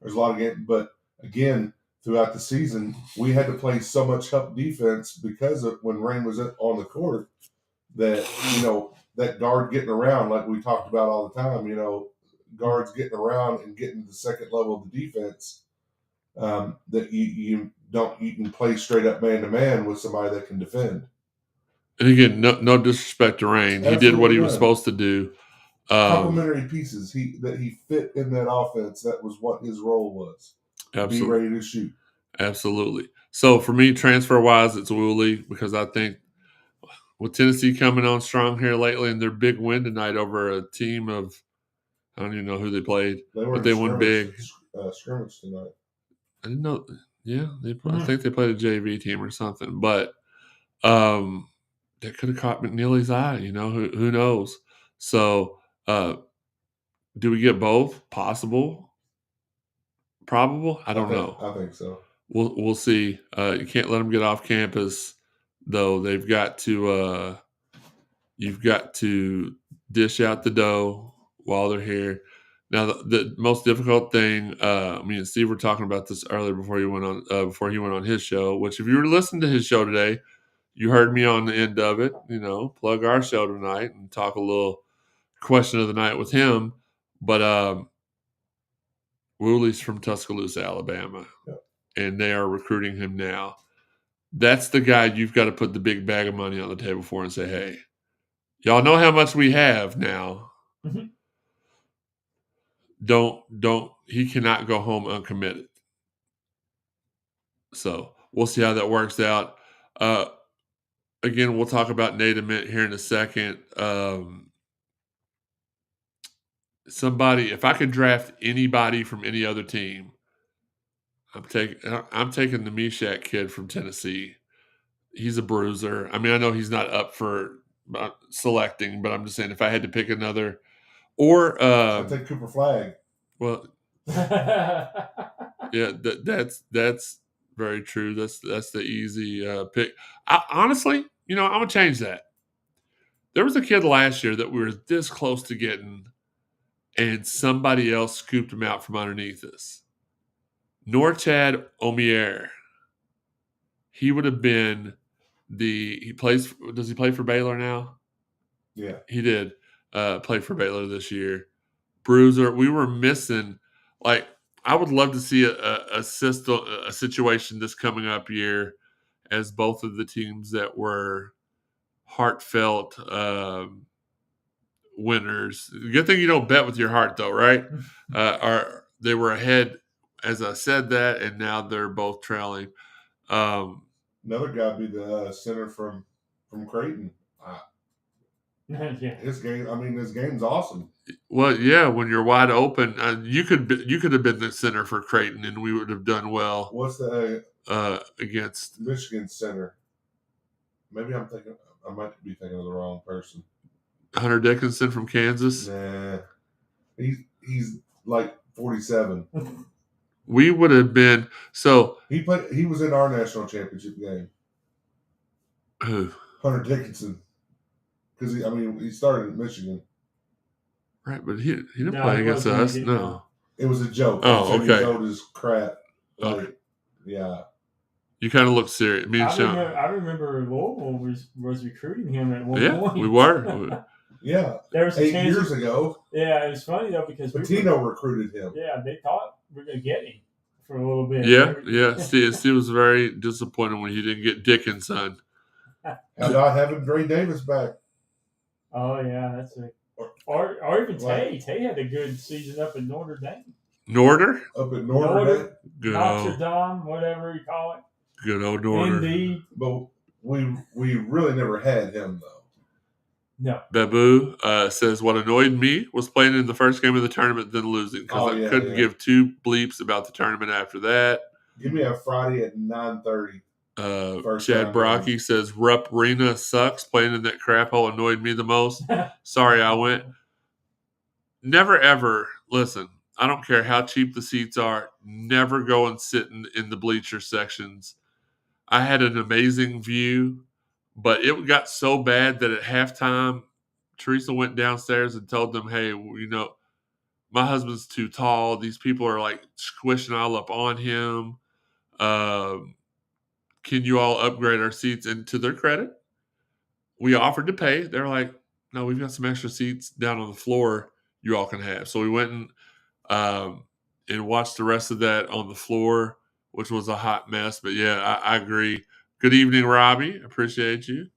there's a lot of games. But again, throughout the season, we had to play so much help defense because of when Rain was on the court that that guard getting around, like we talked about all the time. Guards getting around and getting to the second level of the defense. That you can play straight up man to man with somebody that can defend. And again, no disrespect to Rain. He did what he was supposed to do. Complementary pieces. He fit in that offense. That was what his role was. Absolutely. Be ready to shoot. Absolutely. So for me, transfer wise, it's Woolley because I think with Tennessee coming on strong here lately and their big win tonight over a team of I don't even know who they played, but they won big. Scrimmage tonight. I didn't know. Yeah, I think they played a JV team or something, but that could have caught McNeely's eye. Who knows? So, do we get both? Possible? Probable? I don't know. I think so. We'll see. You can't let them get off campus, though. They've got to. You've got to dish out the dough while they're here. Now, the most difficult thing, me and Steve were talking about this earlier before he went on his show. Which, if you were listening to his show today, you heard me on the end of it. Plug our show tonight and talk a little question of the night with him. But Woolley's from Tuscaloosa, Alabama, and they are recruiting him now. That's the guy you've got to put the big bag of money on the table for and say, "Hey, y'all know how much we have now." Mm-hmm. He cannot go home uncommitted. So we'll see how that works out. Again, we'll talk about Nate Ament here in a second. If I could draft anybody from any other team, I'm taking the Meshack kid from Tennessee. He's a bruiser. I mean, I know he's not up for selecting, but I'm just saying if I had to pick another. Or I'll take Cooper Flagg. Well, yeah, that's very true. That's the easy pick. Honestly, I'm gonna change that. There was a kid last year that we were this close to getting, and somebody else scooped him out from underneath us. Norchad Omier. He would have been does he play for Baylor now? Yeah. He did play for Baylor this year. Bruiser. We were missing, I would love to see a situation this coming up year as both of the teams that were heartfelt winners. Good thing you don't bet with your heart, though, right? They were ahead, as I said that, and now they're both trailing. Another guy would be the center from Creighton. Yeah. His game's awesome. Well, yeah, when you're wide open, you could have been the center for Creighton, and we would have done well. What's the against Michigan center? Maybe I might be thinking of the wrong person. Hunter Dickinson from Kansas. Nah, he's like 47. We would have been so. He was in our national championship game. Who? Hunter Dickinson, because he started at Michigan. Right, but he didn't No, play he against wasn't. us. He didn't, No. no. It was a joke. Oh, He said okay. He was old as crap. Like, Okay. yeah. You kind of look serious. Me and Sean. I remember Louisville was recruiting him at one point. We were. Yeah. There was 8 years ago. Yeah, it was funny though because Patino recruited him. Yeah, they thought we were going to get him for a little bit. Yeah. Steve was very disappointed when he didn't get Dickinson. How about having Dre Davis back? Oh yeah, that's it. Or even Tay. Tay had a good season up in Notre Dame. Up at Notre Dame. Good Notre old, Dame, whatever you call it. good old Norder. Indeed. But we really never had him though. No. Babu says, what annoyed me was playing in the first game of the tournament, then losing, because I couldn't give two bleeps about the tournament after that. Give me a Friday at 9:30. Chad Brocky says, Rupp Arena sucks. Playing in that crap hole annoyed me the most. Sorry I went. Never, ever, listen, I don't care how cheap the seats are, never go and sit in the bleacher sections. I had an amazing view, but it got so bad that at halftime, Teresa went downstairs and told them, hey, my husband's too tall. These people are like squishing all up on him. Can you all upgrade our seats? And to their credit, we offered to pay. They're like, no, we've got some extra seats down on the floor you all can have. So we went and watched the rest of that on the floor, which was a hot mess. But yeah, I agree. Good evening, Robbie. Appreciate you.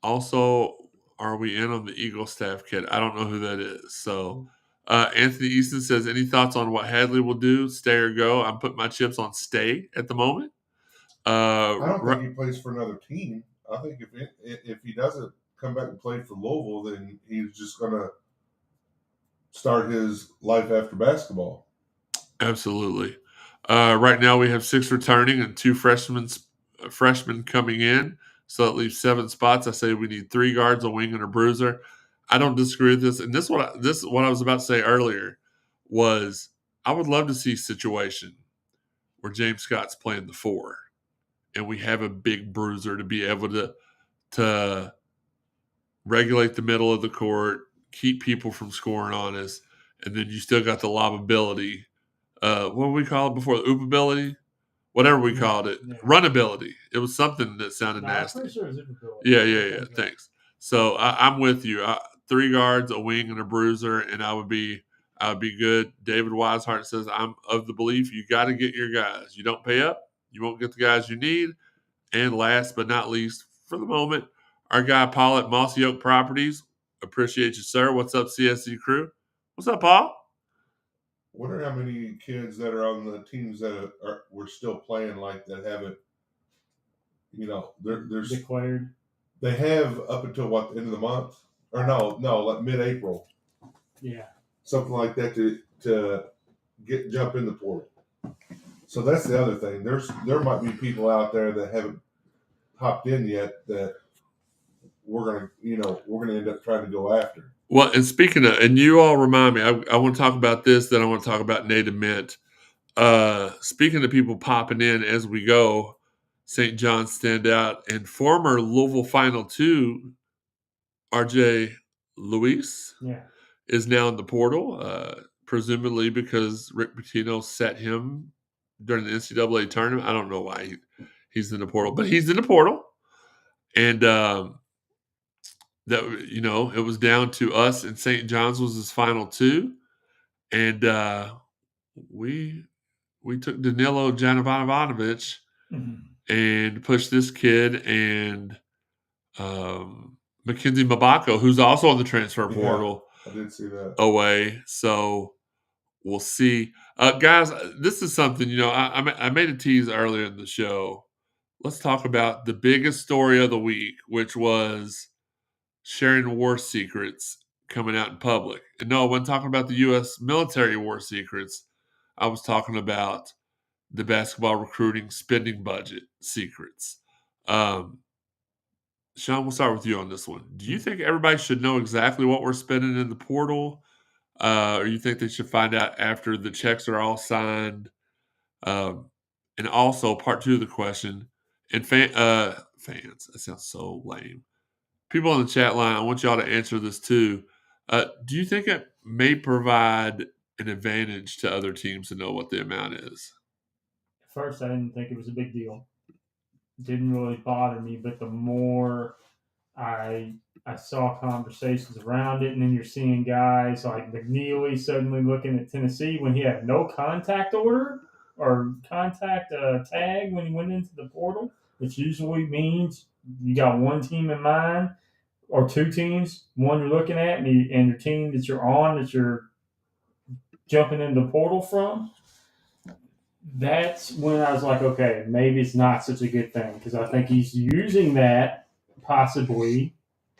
Also, are we in on the Eagle staff kit? I don't know who that is. So Anthony Easton says, any thoughts on what Hadley will do? Stay or go? I'm putting my chips on stay at the moment. I don't think he plays for another team. I think if he doesn't come back and play for Louisville, then he's just going to start his life after basketball. Absolutely. Right now we have 6 returning and 2 freshmen coming in. So that leaves 7 spots. I say we need 3 guards, a wing, and a bruiser. I don't disagree with this. And this is what I was about to say earlier was I would love to see a situation where James Scott's playing the 4 and we have a big bruiser to be able to regulate the middle of the court, keep people from scoring on us, and then you still got the lobbability. What did we call it before? The oopability? Whatever we called it. Yeah. Runability. It was something that sounded nasty. I'm pretty sure it was oopability. Yeah. Thanks. So I'm with you. 3 guards, a wing, and a bruiser, and I would be good. David Weishart says, I'm of the belief you got to get your guys. You don't pay up, you won't get the guys you need. And last but not least, for the moment, our guy Paul at Mossy Oak Properties. Appreciate you, sir. What's up, CSZ crew? What's up, Paul? Wonder how many kids that are on the teams that we're still playing like that haven't, there's declared. They have up until the end of the month, or no, like mid-April. Yeah, something like that to jump in the portal. So that's the other thing. There might be people out there that haven't hopped in yet that we're gonna end up trying to go after. Well, and speaking of, and you all remind me, I want to talk about this, then I want to talk about Native Mint. Speaking of people popping in as we go, St. John's standout and former Louisville Final 2, RJ Luis, is now in the portal, presumably because Rick Pitino set him during the NCAA tournament. I don't know why he's in the portal, but he's in the portal. And that it was down to us, and St. John's was his Final 2. And we took Danilo Janovanovic and pushed this kid and Mackenzie Mabako, who's also on the transfer portal. I did see that. Away. So we'll see. Guys, this is something, I made a tease earlier in the show. Let's talk about the biggest story of the week, which was sharing war secrets coming out in public. And no, I wasn't talking about the U.S. military war secrets. I was talking about the basketball recruiting spending budget secrets. Sean, we'll start with you on this one. Do you think everybody should know exactly what we're spending in the portal? Or you think they should find out after the checks are all signed? And also, part two of the question, and fans, that sounds so lame. People on the chat line, I want y'all to answer this too. Do you think it may provide an advantage to other teams to know what the amount is? At first, I didn't think it was a big deal. It didn't really bother me, but the more I saw conversations around it, and then you're seeing guys like McNeely suddenly looking at Tennessee when he had no contact order or contact tag when he went into the portal, which usually means you got one team in mind or two teams, one you're looking at, and your team that you're on, that you're jumping in the portal from. That's when I was like, okay, maybe it's not such a good thing, because I think he's using that possibly,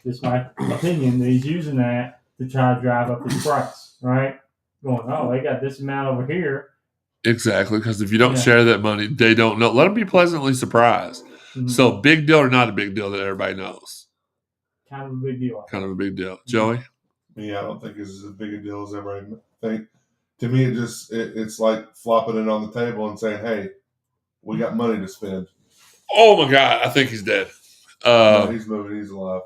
this is my opinion, that he's using that to try to drive up his price, right? Going, oh, they got this amount over here. Exactly, because if you don't share that money, they don't know. Let them be pleasantly surprised. Mm-hmm. So, big deal or not a big deal that everybody knows? Kind of a big deal. Kind of a big deal. Joey? Yeah, I don't think it's as big a deal as everybody think. To me, it's like flopping it on the table and saying, hey, we got money to spend. Oh, my God. I think he's dead. No, he's moving. He's alive.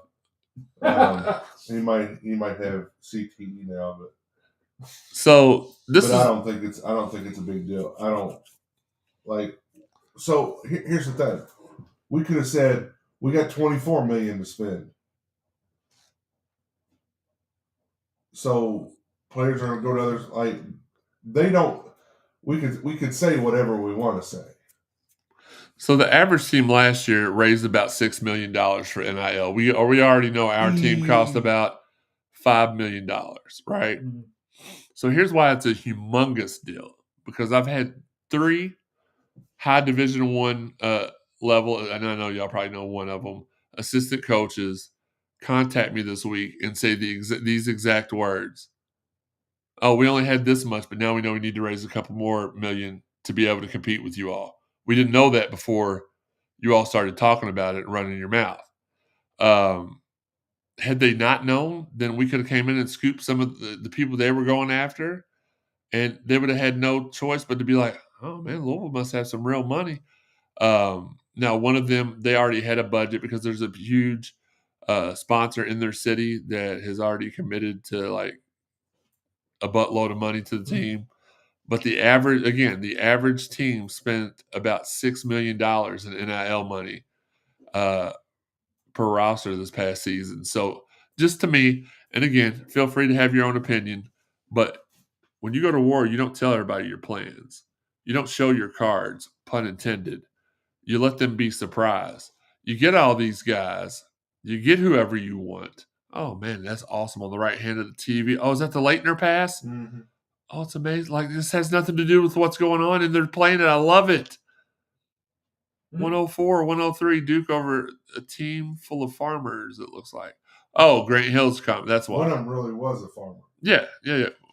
He might have CTE now, but I don't think it's a big deal. I don't like. So here's the thing: we could have said we got $24 million to spend. So players are going to go to others like they don't. We could say whatever we want to say. So the average team last year raised about $6 million for NIL. We already know our team cost about $5 million, right? Mm-hmm. So here's why it's a humongous deal, because I've had 3 high Division I level, and I know y'all probably know one of them, assistant coaches contact me this week and say these exact words. Oh, we only had this much, but now we know we need to raise a couple more million to be able to compete with you all. We didn't know that before you all started talking about it and running your mouth. Had they not known, then we could have came in and scooped some of the people they were going after, and they would have had no choice but to be like, oh, man, Louisville must have some real money. Now, one of them, they already had a budget because there's a huge sponsor in their city that has already committed to, like, a buttload of money to the team. But the average team spent about $6 million in NIL money per roster this past season. So just to me, and again, feel free to have your own opinion, but when you go to war, you don't tell everybody your plans. You don't show your cards, pun intended. You let them be surprised. You get all these guys. You get whoever you want. Oh, man, that's awesome on the right hand of the TV. Oh, is that the Leitner pass? Mm-hmm. Oh, it's amazing. Like, this has nothing to do with what's going on, and they're playing it. I love it. 104, 103, Duke over a team full of farmers, it looks like. Oh, Grant Hill's coming. That's why. One of them really was a farmer. Yeah.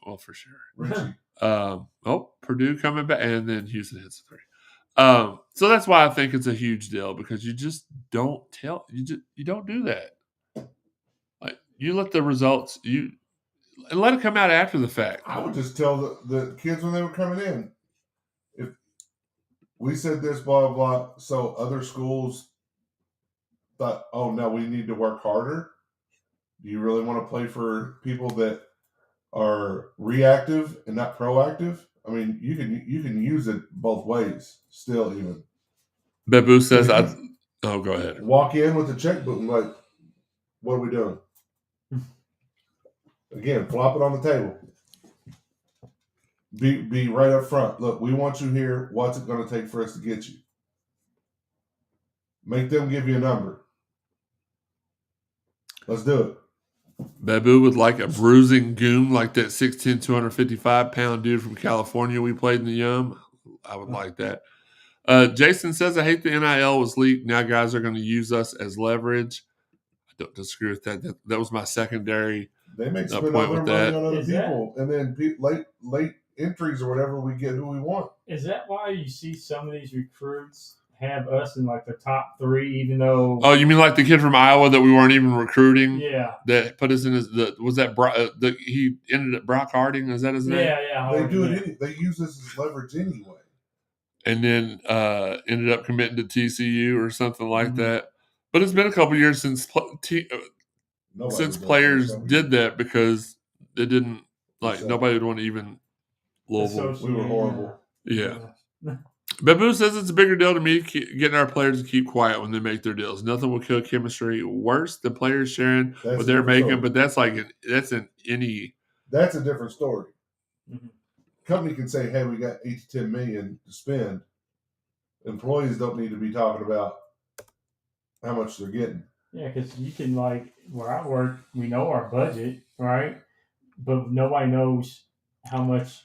Well, for sure. Richie. Purdue coming back, and then Houston hits the 3. So that's why I think it's a huge deal, because you just don't tell. You don't do that. Like, you let the results and let it come out after the fact. I would just tell the kids when they were coming in, if we said this, blah, blah, so other schools thought, oh, no, we need to work harder. Do you really want to play for people that are reactive and not proactive? I mean, you can use it both ways still even. Bebu says, go ahead. Walk in with the checkbook and like, what are we doing? Again, flop it on the table. Be right up front. Look, we want you here. What's it going to take for us to get you? Make them give you a number. Let's do it. Babu would like a bruising goon like that 6'10", 255-pound dude from California we played in the Yum. I would like that. Jason says, I hate the NIL was leaked. Now guys are going to use us as leverage. I don't disagree with that. That was my secondary They make spend all their money on other people. And then late entries or whatever, we get who we want. Is that why you see some of these recruits have us in like the top 3, even though. Oh, you mean like the kid from Iowa that we weren't even recruiting? Yeah. That put us in he ended up Brock Harding? Is that his name? Yeah. They do it. They use this as leverage anyway. And then ended up committing to TCU or something like Mm-hmm. that. But it's been a couple years since players did that because they didn't nobody would want to even Louisville. We were horrible. Yeah. But Boo says it's a bigger deal to me getting our players to keep quiet when they make their deals. Nothing will kill chemistry worse than players sharing what they're making. Story. But that's in any. That's a different story. Mm-hmm. Company can say, "Hey, we got $8 to $10 million to spend." Employees don't need to be talking about how much they're getting. Yeah, because you can where I work, we know our budget, right? But nobody knows how much.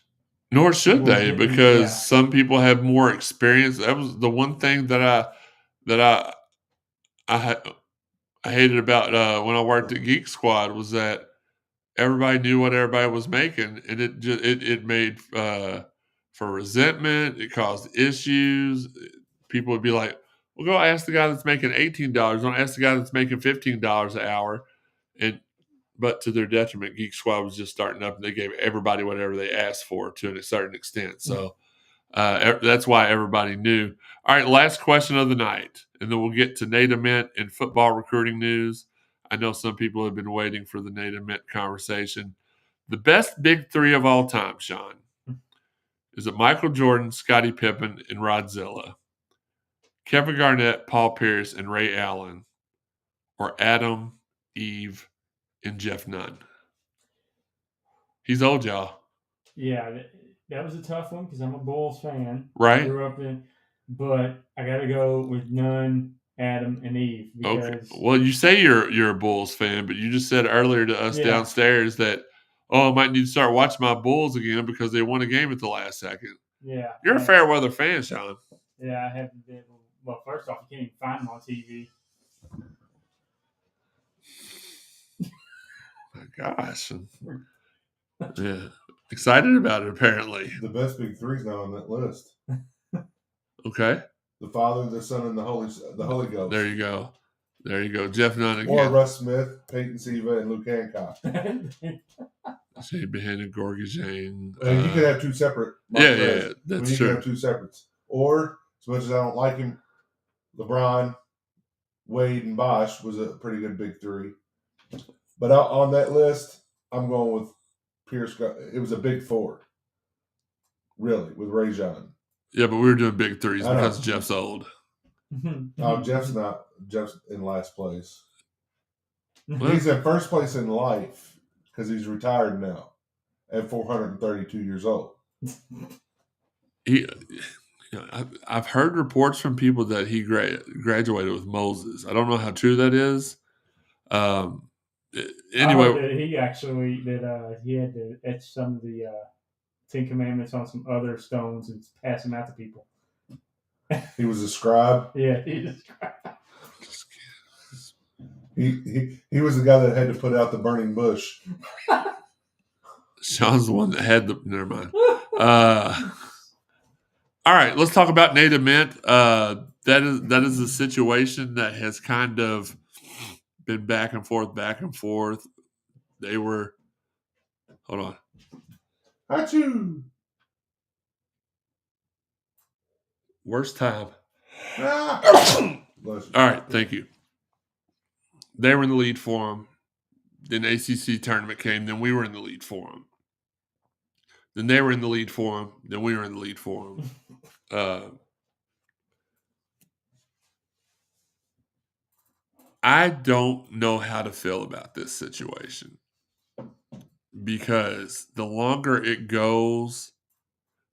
Nor should they, because some people have more experience. That was the one thing that I hated about when I worked at Geek Squad was that everybody knew what everybody was making, and it made for resentment. It caused issues. People would be like, "Well, go ask the guy that's making $18. Don't ask the guy that's making $15 an hour." But to their detriment, Geek Squad was just starting up, and they gave everybody whatever they asked for to a certain extent. So that's why everybody knew. All right, last question of the night, and then we'll get to Nate Ament and football recruiting news. I know some people have been waiting for the Nate Ament conversation. The best big 3 of all time, Sean, is it Michael Jordan, Scottie Pippen, and Rodzilla, Kevin Garnett, Paul Pierce, and Ray Allen, or Adam, Eve, and Jeff Nunn? He's old, y'all. Yeah, that was a tough one because I'm a Bulls fan. Right. I grew up but I got to go with Nunn, Adam, and Eve. Because, okay. Well, you say you're a Bulls fan, but you just said earlier to us downstairs that, I might need to start watching my Bulls again because they won a game at the last second. Yeah. You're a fair weather fan, Sean. Yeah, I haven't been. Well, first off, you can't even find them on TV. My gosh. Yeah. Excited about it, apparently. The best big 3's not on that list. Okay. The Father, the Son, and the Holy Ghost. There you go. Jeff Nunn again. Or Russ Smith, Peyton Siva, and Luke Hancock. Shane Behan, Gorgie Jane. You could have 2 separate. That's true. You could have 2 separates. Or, as much as I don't like him, LeBron, Wade, and Bosh was a pretty good big 3. But on that list, I'm going with Pierce. It was a big 4. Really, with Ray John. Yeah, but we were doing big 3s because Jeff's old. Jeff's not. Jeff's in last place. Well, he's in first place in life because he's retired now at 432 years old. I've heard reports from people that he graduated with Moses. I don't know how true that is. Anyway, he actually he had to etch some of the 10 Commandments on some other stones and pass them out to people. He was a scribe. Yeah, he was a scribe. He was the guy that had to put out the burning bush. Sean's the one that had the. Never mind. All right, let's talk about Nate Ament. That is a situation that has kind of been back and forth. They were. Hold on. Achoo. Worst time. All right, thank you. They were in the lead for him. Then ACC tournament came. Then we were in the lead for him. Then they were in the lead for him. Then we were in the lead for him. I don't know how to feel about this situation because the longer it goes,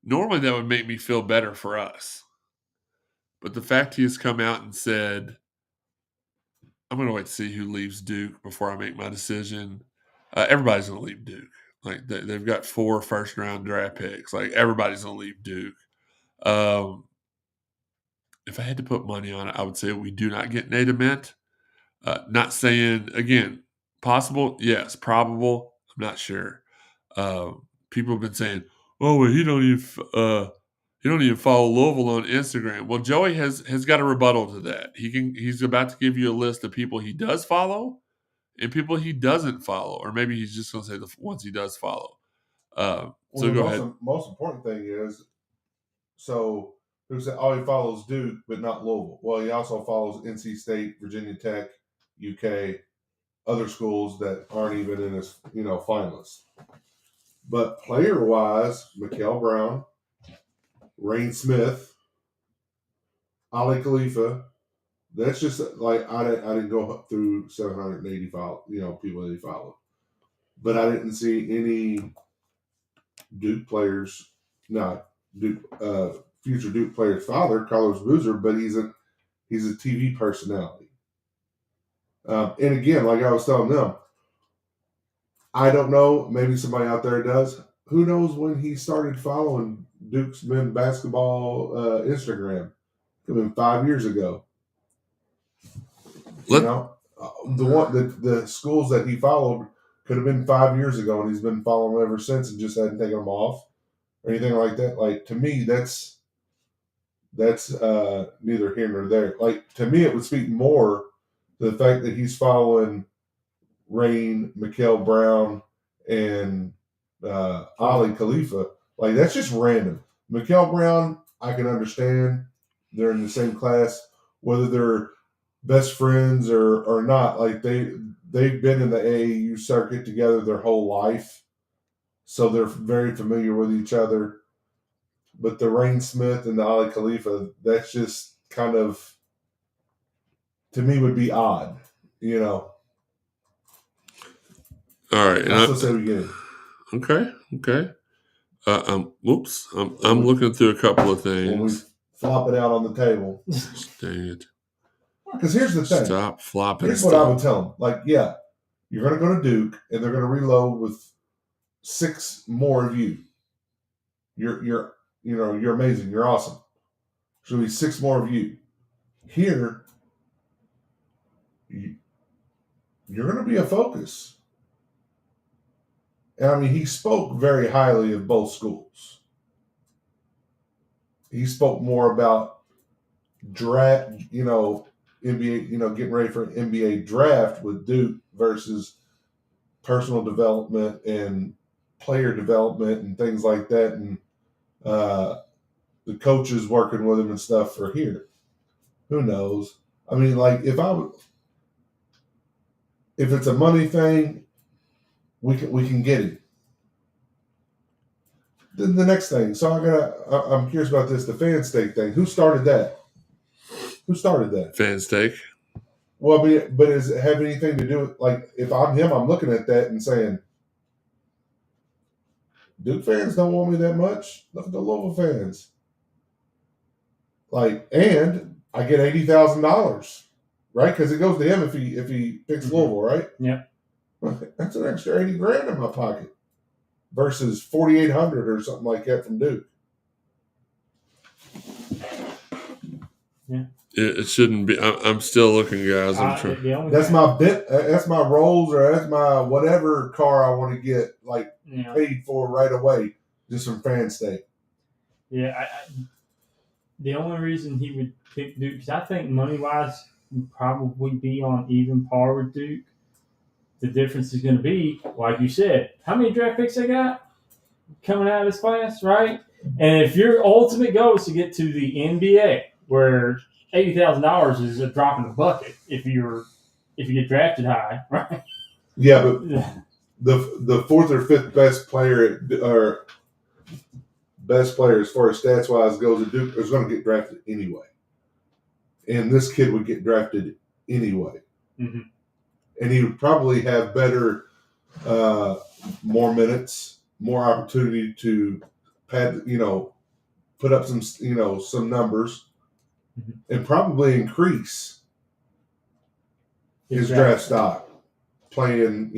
normally that would make me feel better for us. But the fact he has come out and said, I'm going to wait to see who leaves Duke before I make my decision. Everybody's going to leave Duke. Like they've got 4 first-round draft picks. Like everybody's going to leave Duke. If I had to put money on it, I would say we do not get Nate Ament. Not saying, again, possible, yes. Probable, I'm not sure. People have been saying, oh, well, he don't even You don't even follow Louisville on Instagram. Well, Joey has got a rebuttal to that. He's about to give you a list of people he does follow and people he doesn't follow, or maybe he's just going to say the ones he does follow. So go ahead. Most important thing is, so who said, he follows Duke, but not Louisville. Well, he also follows NC State, Virginia Tech, UK, other schools that aren't even in his, finalists. But player-wise, Mikael Brown, Rain Smith, Ali Khalifa. That's just like I didn't go through 780 people that he followed, but I didn't see any Duke players. Not Duke, future Duke player's father, Carlos Boozer, but he's a TV personality. And again, like I was telling them, I don't know. Maybe somebody out there does. Who knows when he started following Duke's men's basketball Instagram? Could have been 5 years ago. The schools that he followed could have been 5 years ago, and he's been following them ever since, and just hadn't taken them off or anything like that. Like, to me, that's neither here nor there. Like, to me, it would speak more to the fact that he's following Rain, Mikael Brown, and Ali Khalifa. Like, that's just random. Mikael Brown, I can understand. They're in the same class, whether they're best friends or not. Like, they've been in the AAU circuit together their whole life, so they're very familiar with each other. But the Rain Smith and the Ali Khalifa, that's just kind of, to me, would be odd, All right. That's what say we get. Okay. I'm looking through a couple of things. When we flop it out on the table. Dang it. Because here's the thing. Stop flopping. Here's what I would tell them. Like, yeah, you're going to go to Duke, and they're going to reload with 6 more of you. You're amazing. You're awesome. There's going to be 6 more of you. Here, you're going to be a focus. And, I mean, he spoke very highly of both schools. He spoke more about draft, NBA, getting ready for an NBA draft with Duke versus personal development and player development and things like that. And the coaches working with him and stuff for here. Who knows? I mean, like, if it's a money thing, we can get it. Then the next thing. So I'm curious about this, the fan stake thing. Who started that? Fan stake. Well, I mean, but does it have anything to do with, like, if I'm him, I'm looking at that and saying, Duke fans don't want me that much. Look at the Louisville fans. Like, and I get $80,000, right? Because it goes to him if he picks Louisville, right? Yeah. That's an extra $80,000 in my pocket versus $4,800 or something like that from Duke. Yeah. It shouldn't be. I'm still looking, guys. That's my bit. That's my Rolls, or that's my whatever car I want to get, like, paid for right away, just from fan stake. Yeah, the only reason he would pick Duke, because I think money-wise, would probably be on even par with Duke. The difference is going to be, like you said, how many draft picks they got coming out of this class, right? And if your ultimate goal is to get to the NBA, where $80,000 is a drop in the bucket if you get drafted high, right? Yeah, but the 4th or 5th best player or best player as far as stats wise goes to Duke is going to get drafted anyway, and this kid would get drafted anyway, and he would probably have better, more minutes, more opportunity to put up some numbers. And probably increase his draft stock playing,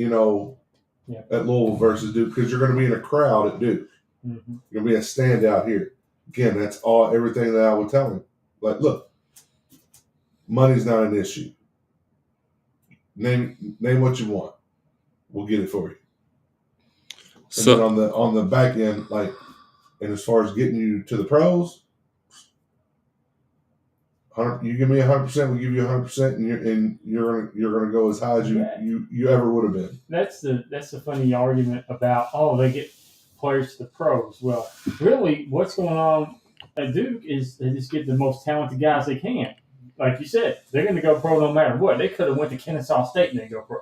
at Louisville versus Duke, because you're going to be in a crowd at Duke. You're going to be a standout here. Again, that's everything that I would tell him. Like, look, money's not an issue. Name what you want. We'll get it for you. So then on the back end, like, And as far as getting you to the pros, you give me 100%, we give you 100%, and you're gonna go as high as you ever would have been. That's the funny argument about they get players to the pros. Well, really, what's going on at Duke is they just get the most talented guys they can. Like you said, they're going to go pro no matter what. They could have went to Kennesaw State and they go pro,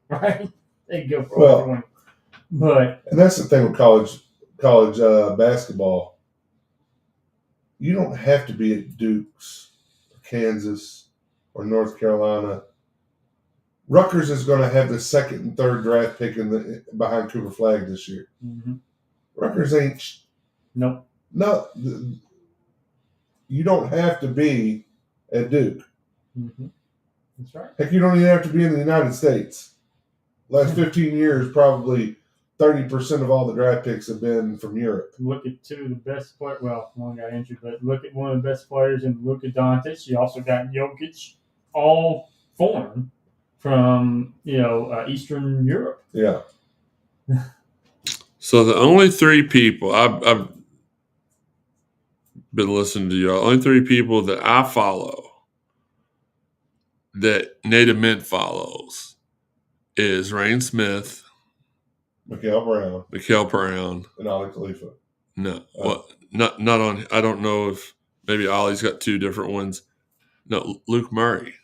right? They go pro. And that's the thing with college basketball. You don't have to be at Duke's, Kansas, or North Carolina. Rutgers is going to have the second and third draft pick behind Cooper Flagg this year. Mm-hmm. Rutgers ain't. Nope. No, you don't have to be at Duke. Mm-hmm. That's right. Heck, you don't even have to be in the United States. Last 15 years, probably 30% of all the draft picks have been from Europe. Look at two of the best players. Well, one got injured, but look at one of the best players in Luka Doncic. You also got Jokic, all foreign from Eastern Europe. Yeah. So the only three people I've been listening to y'all, only three people that I follow that Native Mint follows is Rain Smith, Mikael Brown, and Ali Khalifa. No, not on. I don't know if maybe Ollie's got two different ones. No, Luke Murray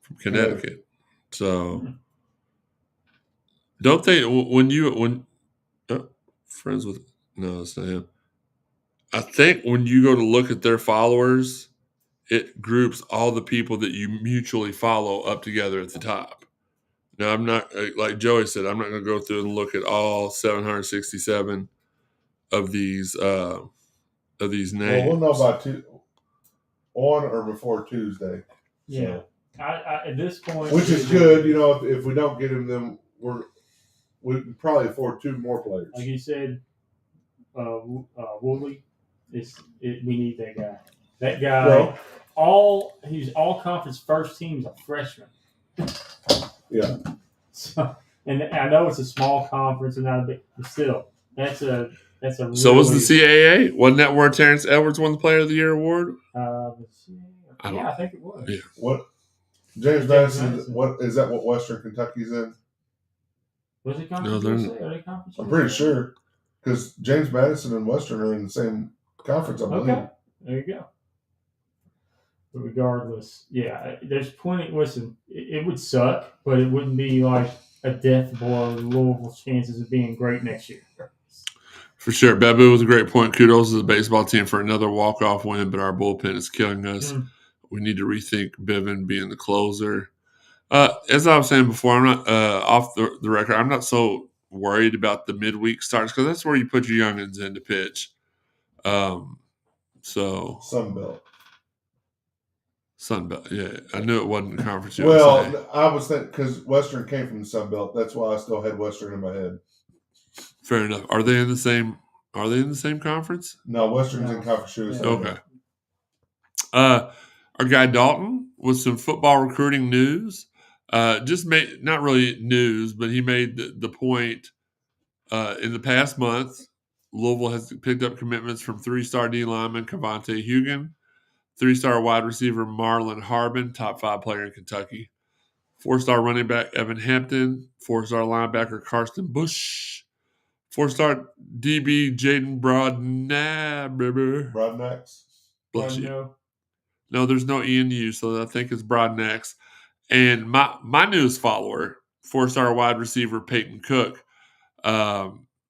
from Connecticut. Yeah. So don't they friends with? No, it's not him. I think when you go to look at their followers, it groups all the people that you mutually follow up together at the top. Now, I'm not, like Joey said, I'm not going to go through and look at all 767 of these names. Well, we'll know by on or before Tuesday. Yeah. So. I at this point, which is good. If we don't get him, then we can probably afford two more players. Like you said, Woolley, we need that guy. That guy, he's all conference first team's a freshman. Yeah. So, and I know it's a small conference and not a big, but still, that's a. So was the CAA? Wasn't that where Terrence Edwards won the Player of the Year award? I think it was. Yeah. What? James Madison. What is that? What Western Kentucky's in? Was it conference? I'm pretty sure because James Madison and Western are in the same conference. I believe. Okay, there you go. But regardless, there's plenty. Listen, it would suck, but it wouldn't be like a death blow to Louisville's chances of being great next year. For sure. Babu was a great point. Kudos to the baseball team for another walk-off win, but our bullpen is killing us. We need to rethink Bivin being the closer. As I was saying before, I'm not off the record. I'm not so worried about the midweek starts because that's where you put your youngins in to pitch. Sunbelt, yeah. I knew it wasn't the Conference USA. Well, I was thinking because Western came from the Sunbelt. That's why I still had Western in my head. Fair enough. Are they in the same conference? No, Western's in Conference USA. Okay. Our guy Dalton with some football recruiting news. Just made not really news, but he made the point in the past month. Louisville has picked up commitments from 3-star D lineman Cavante Hugan, 3-star wide receiver Marlon Harbin, top 5 player in Kentucky, 4-star running back Evan Hampton, 4-star linebacker Karsten Bush, 4-star DB Jaden Broadnax. Bless you. No, there's no E&U, so I think it's Broadnax. And my newest follower, 4-star wide receiver Peyton Cook.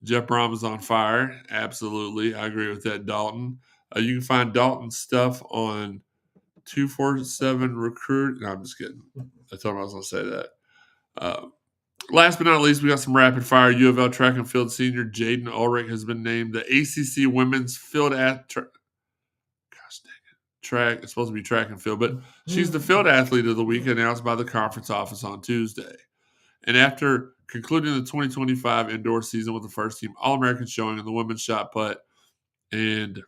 Jeff Brom is on fire. Absolutely. I agree with that, Dalton. You can find Dalton's stuff on 247 Recruit. No, I'm just kidding. I told him I was going to say that. Last but not least, we got some rapid fire. U of L track and field senior Jaden Ulrich has been named the ACC Women's Field Athlete. Gosh dang it. Track. It's supposed to be track and field, but she's the field athlete of the week announced by the conference office on Tuesday. And after concluding the 2025 indoor season with the first team All-American showing in the women's shot put and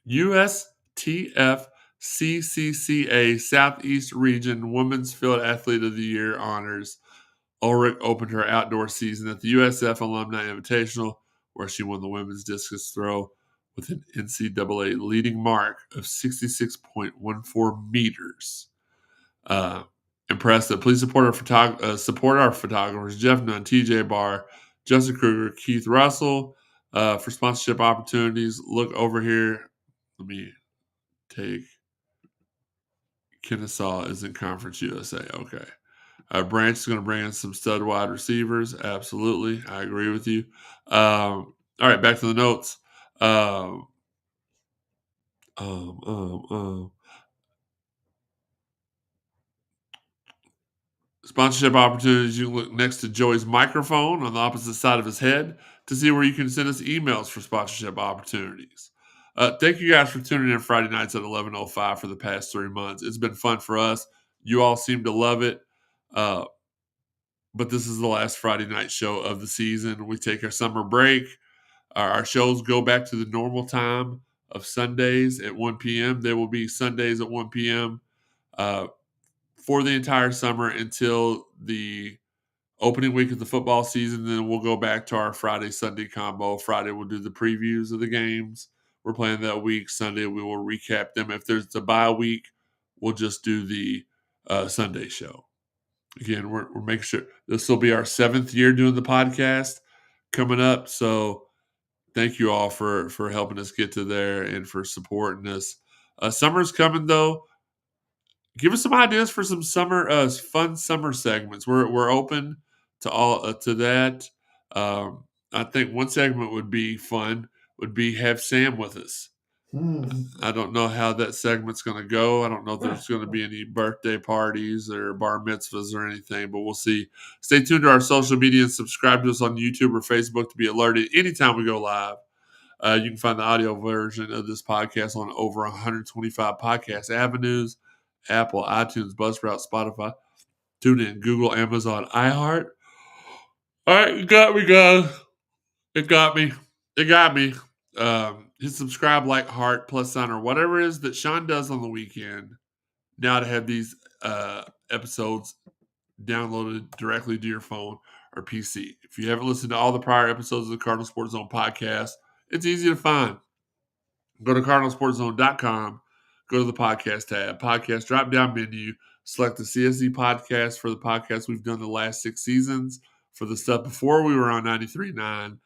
USTF CCCA Southeast Region Women's Field Athlete of the Year honors, Ulrich opened her outdoor season at the USF Alumni Invitational, where she won the women's discus throw with an NCAA leading mark of 66.14 meters. Impressive. Please support our photographers, Jeff Nunn, TJ Barr, Justin Kruger, Keith Russell. For sponsorship opportunities, look over here. Let me take Kennesaw is in Conference USA. Okay. Branch is going to bring in some stud wide receivers. Absolutely. I agree with you. All right, back to the notes. Sponsorship opportunities. You can look next to Joey's microphone on the opposite side of his head to see where you can send us emails for sponsorship opportunities. Thank you guys for tuning in Friday nights at 11:05 for the past 3 months. It's been fun for us. You all seem to love it. But this is the last Friday night show of the season. We take our summer break. Our shows go back to the normal time of Sundays at 1 p.m. They will be Sundays at 1 p.m. For the entire summer until the opening week of the football season. Then we'll go back to our Friday-Sunday combo. Friday, we'll do the previews of the games we're playing that week. Sunday, we will recap them. If there's a bye week, we'll just do the Sunday show. Again, we're making sure this will be our 7th year doing the podcast coming up. So thank you all for helping us get to there and for supporting us. Summer's coming, though. Give us some ideas for some summer, fun summer segments. We're open to all to that. I think one segment would be fun. Would be have Sam with us. I don't know how that segment's going to go. I don't know if there's going to be any birthday parties or bar mitzvahs or anything, but we'll see. Stay tuned to our social media and subscribe to us on YouTube or Facebook to be alerted anytime we go live. You can find the audio version of this podcast on over 125 podcast avenues: Apple, iTunes, Buzzsprout, Spotify, TuneIn, Google, Amazon, iHeart. All right, you got me, guys. It got me. Hit subscribe, like, heart, plus sign, or whatever it is that Sean does on the weekend. Now to have these episodes downloaded directly to your phone or PC. If you haven't listened to all the prior episodes of the Cardinal Sports Zone podcast, it's easy to find. Go to cardinalsportszone.com. Go to the podcast tab, podcast drop-down menu, select the CSZ Podcast for the podcast we've done the last 6 seasons. For the stuff before we were on 93.9,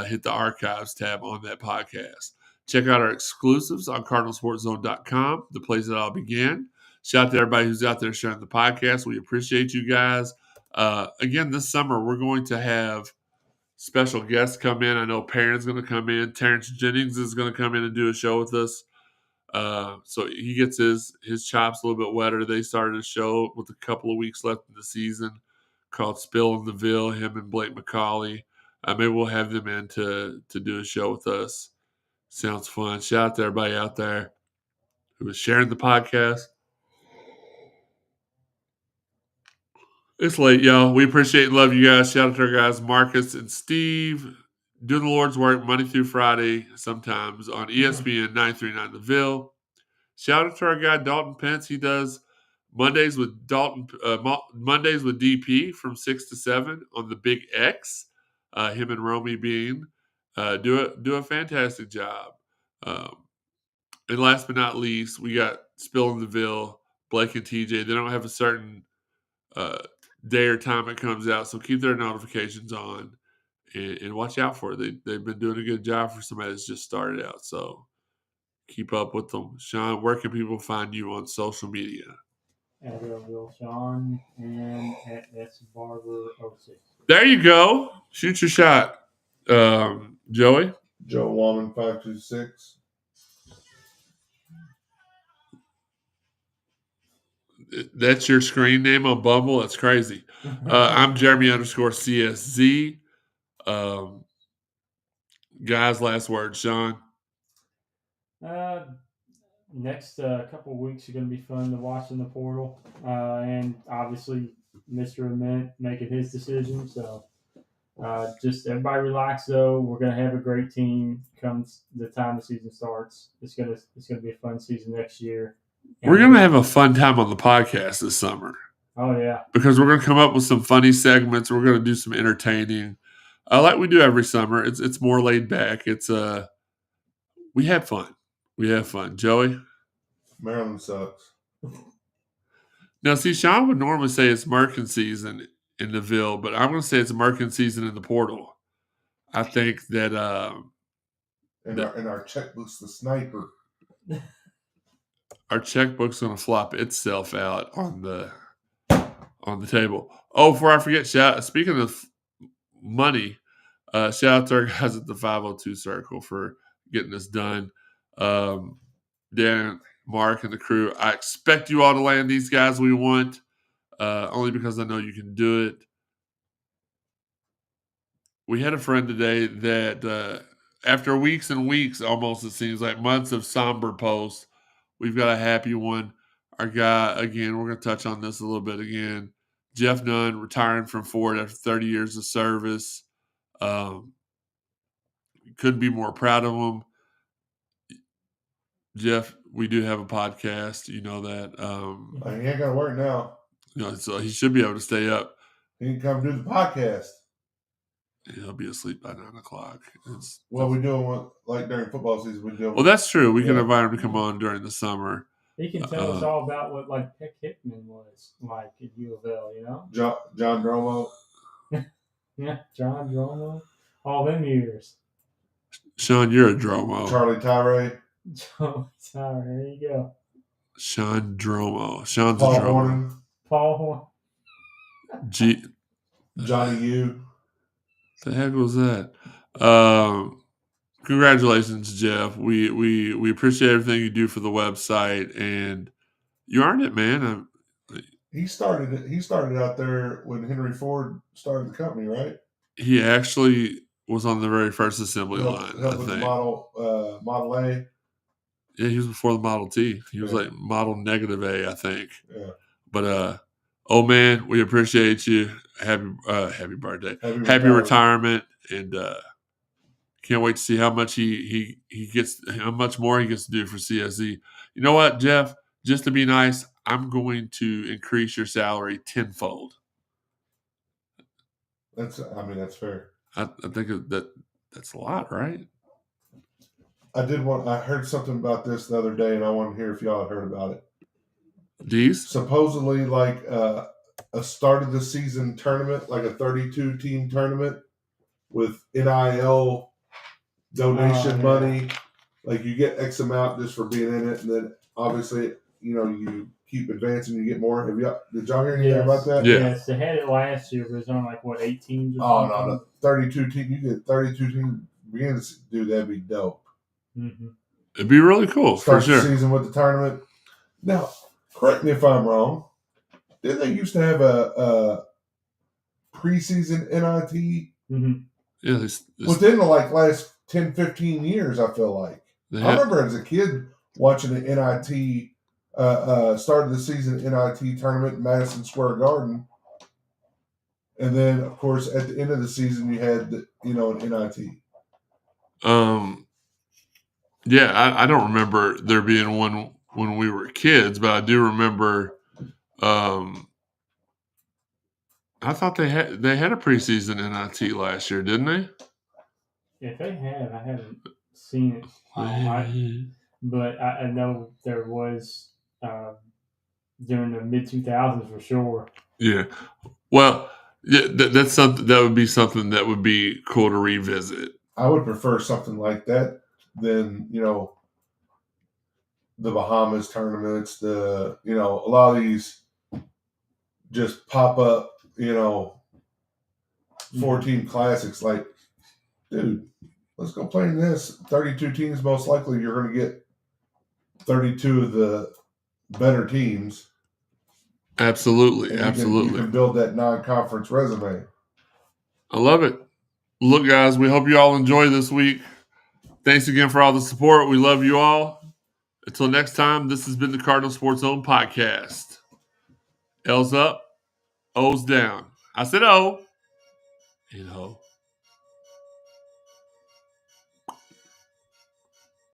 hit the archives tab on that podcast. Check out our exclusives on cardinalsportszone.com, the place that I'll begin. Shout out to everybody who's out there sharing the podcast. We appreciate you guys. Again, this summer, we're going to have special guests come in. I know Perrin's going to come in. Terrence Jennings is going to come in and do a show with us. So he gets his chops a little bit wetter. They started a show with a couple of weeks left in the season called Spill in the Ville, him and Blake McCauley. Maybe we'll have them in to do a show with us. Sounds fun. Shout out to everybody out there who is sharing the podcast. It's late, y'all. We appreciate and love you guys. Shout out to our guys, Marcus and Steve, doing the Lord's work Monday through Friday, sometimes on ESPN 939 The Ville. Shout out to our guy, Dalton Pence. He does Mondays with Mondays with DP from 6 to 7 on the Big X. Him and Romy Bean do a fantastic job. And last but not least, we got Spill in the Ville, Blake and TJ. They don't have a certain day or time it comes out, so keep their notifications on and watch out for it. They've been doing a good job for somebody that's just started out, so keep up with them. Sean, where can people find you on social media? At Will Shawn and at SBarber06. There you go. Shoot your shot. Joey? Joe Woman 526. That's your screen name on Bumble? That's crazy. I'm Jeremy_CSZ. Guys, last word, Sean. Next couple of weeks are going to be fun to watch in the portal. And obviously, Mr. Ament making his decision. So just everybody relax, though. We're going to have a great team comes the time the season starts. It's going to be a fun season next year. And we're going to have a fun time on the podcast this summer. Oh, yeah. Because we're going to come up with some funny segments. We're going to do some entertaining. Like we do every summer. It's more laid back. It's we have fun. We have fun. Joey? Maryland sucks. Now, see, Sean would normally say it's Merkin season in the Ville, but I'm going to say it's Merkin season in the portal. I think that And our checkbook's the sniper. our checkbook's going to flop itself out on the table. Oh, before I forget, speaking of money, shout out to our guys at the 502 Circle for getting this done. Dan, Mark, and the crew. I expect you all to land these guys we want, only because I know you can do it. We had a friend today that after weeks and weeks, almost it seems like months of somber posts, we've got a happy one. Our guy, again, we're going to touch on this a little bit again. Jeff Nunn retiring from Ford after 30 years of service. Couldn't be more proud of him. Jeff, we do have a podcast. You know that. He ain't got to work now. So he should be able to stay up. He can come do the podcast. He'll be asleep by 9 o'clock. What we doing like during football season? We doing. Well, that's true. We can invite him to come on during the summer. He can tell us all about what like Peck Hickman was like at U of L, you know? John Dromo. Yeah, John Dromo. All them years. Sean, you're a Dromo. Charlie Tyree. Sorry, there you go. Sean Dromo. Sean's Paul a Dromo. Horn. Paul Horn. Johnny U. The heck was that? Congratulations, Jeff. We appreciate everything you do for the website, and you earned it, man. He started out there when Henry Ford started the company, right? He actually was on the very first assembly line. I with think Model A. Yeah, he was before the Model T. He was like Model -A, I think. Yeah. But oh man, we appreciate you. Happy birthday. Happy retirement, and can't wait to see how much he gets, how much more he gets to do for CSZ. You know what, Jeff? Just to be nice, I'm going to increase your salary tenfold. That's fair. I think that's a lot, right? I heard something about this the other day, and I want to hear if y'all had heard about it. Geez. Supposedly, like a start of the season tournament, like a 32-team tournament with NIL donation money. Like you get X amount just for being in it, and then obviously, you keep advancing, you get more. Did y'all hear anything about that? Yeah. Yes, they had it last year, but it was on like 8 teams or Oh something? no, 32 teams. You get 32 teams. Dude, that'd be dope. Mm-hmm. It'd be really cool. Start for sure. the season with the tournament. Now, correct me if I'm wrong. Didn't they used to have a preseason NIT? Mm-hmm. Yeah, Within the last 10, 15 years, I feel like. I remember as a kid watching the NIT start of the season NIT tournament in Madison Square Garden. And then, of course, at the end of the season, you had an NIT. Yeah, I don't remember there being one when we were kids, but I do remember. I thought they had a preseason NIT last year, didn't they? If they have, I haven't seen it. But I know there was during the mid-2000s for sure. Yeah. Well, yeah, that's something that would be something that would be cool to revisit. I would prefer something like that than, the Bahamas tournaments, a lot of these just pop up, 4-team classics. Like, dude, let's go play in this. 32 teams, most likely you're going to get 32 of the better teams. Absolutely. And Absolutely. You can build that non-conference resume. I love it. Look, guys, we hope you all enjoy this week. Thanks again for all the support. We love you all. Until next time, this has been the Cardinal Sports Zone podcast. L's up, O's down. I said O. And ho.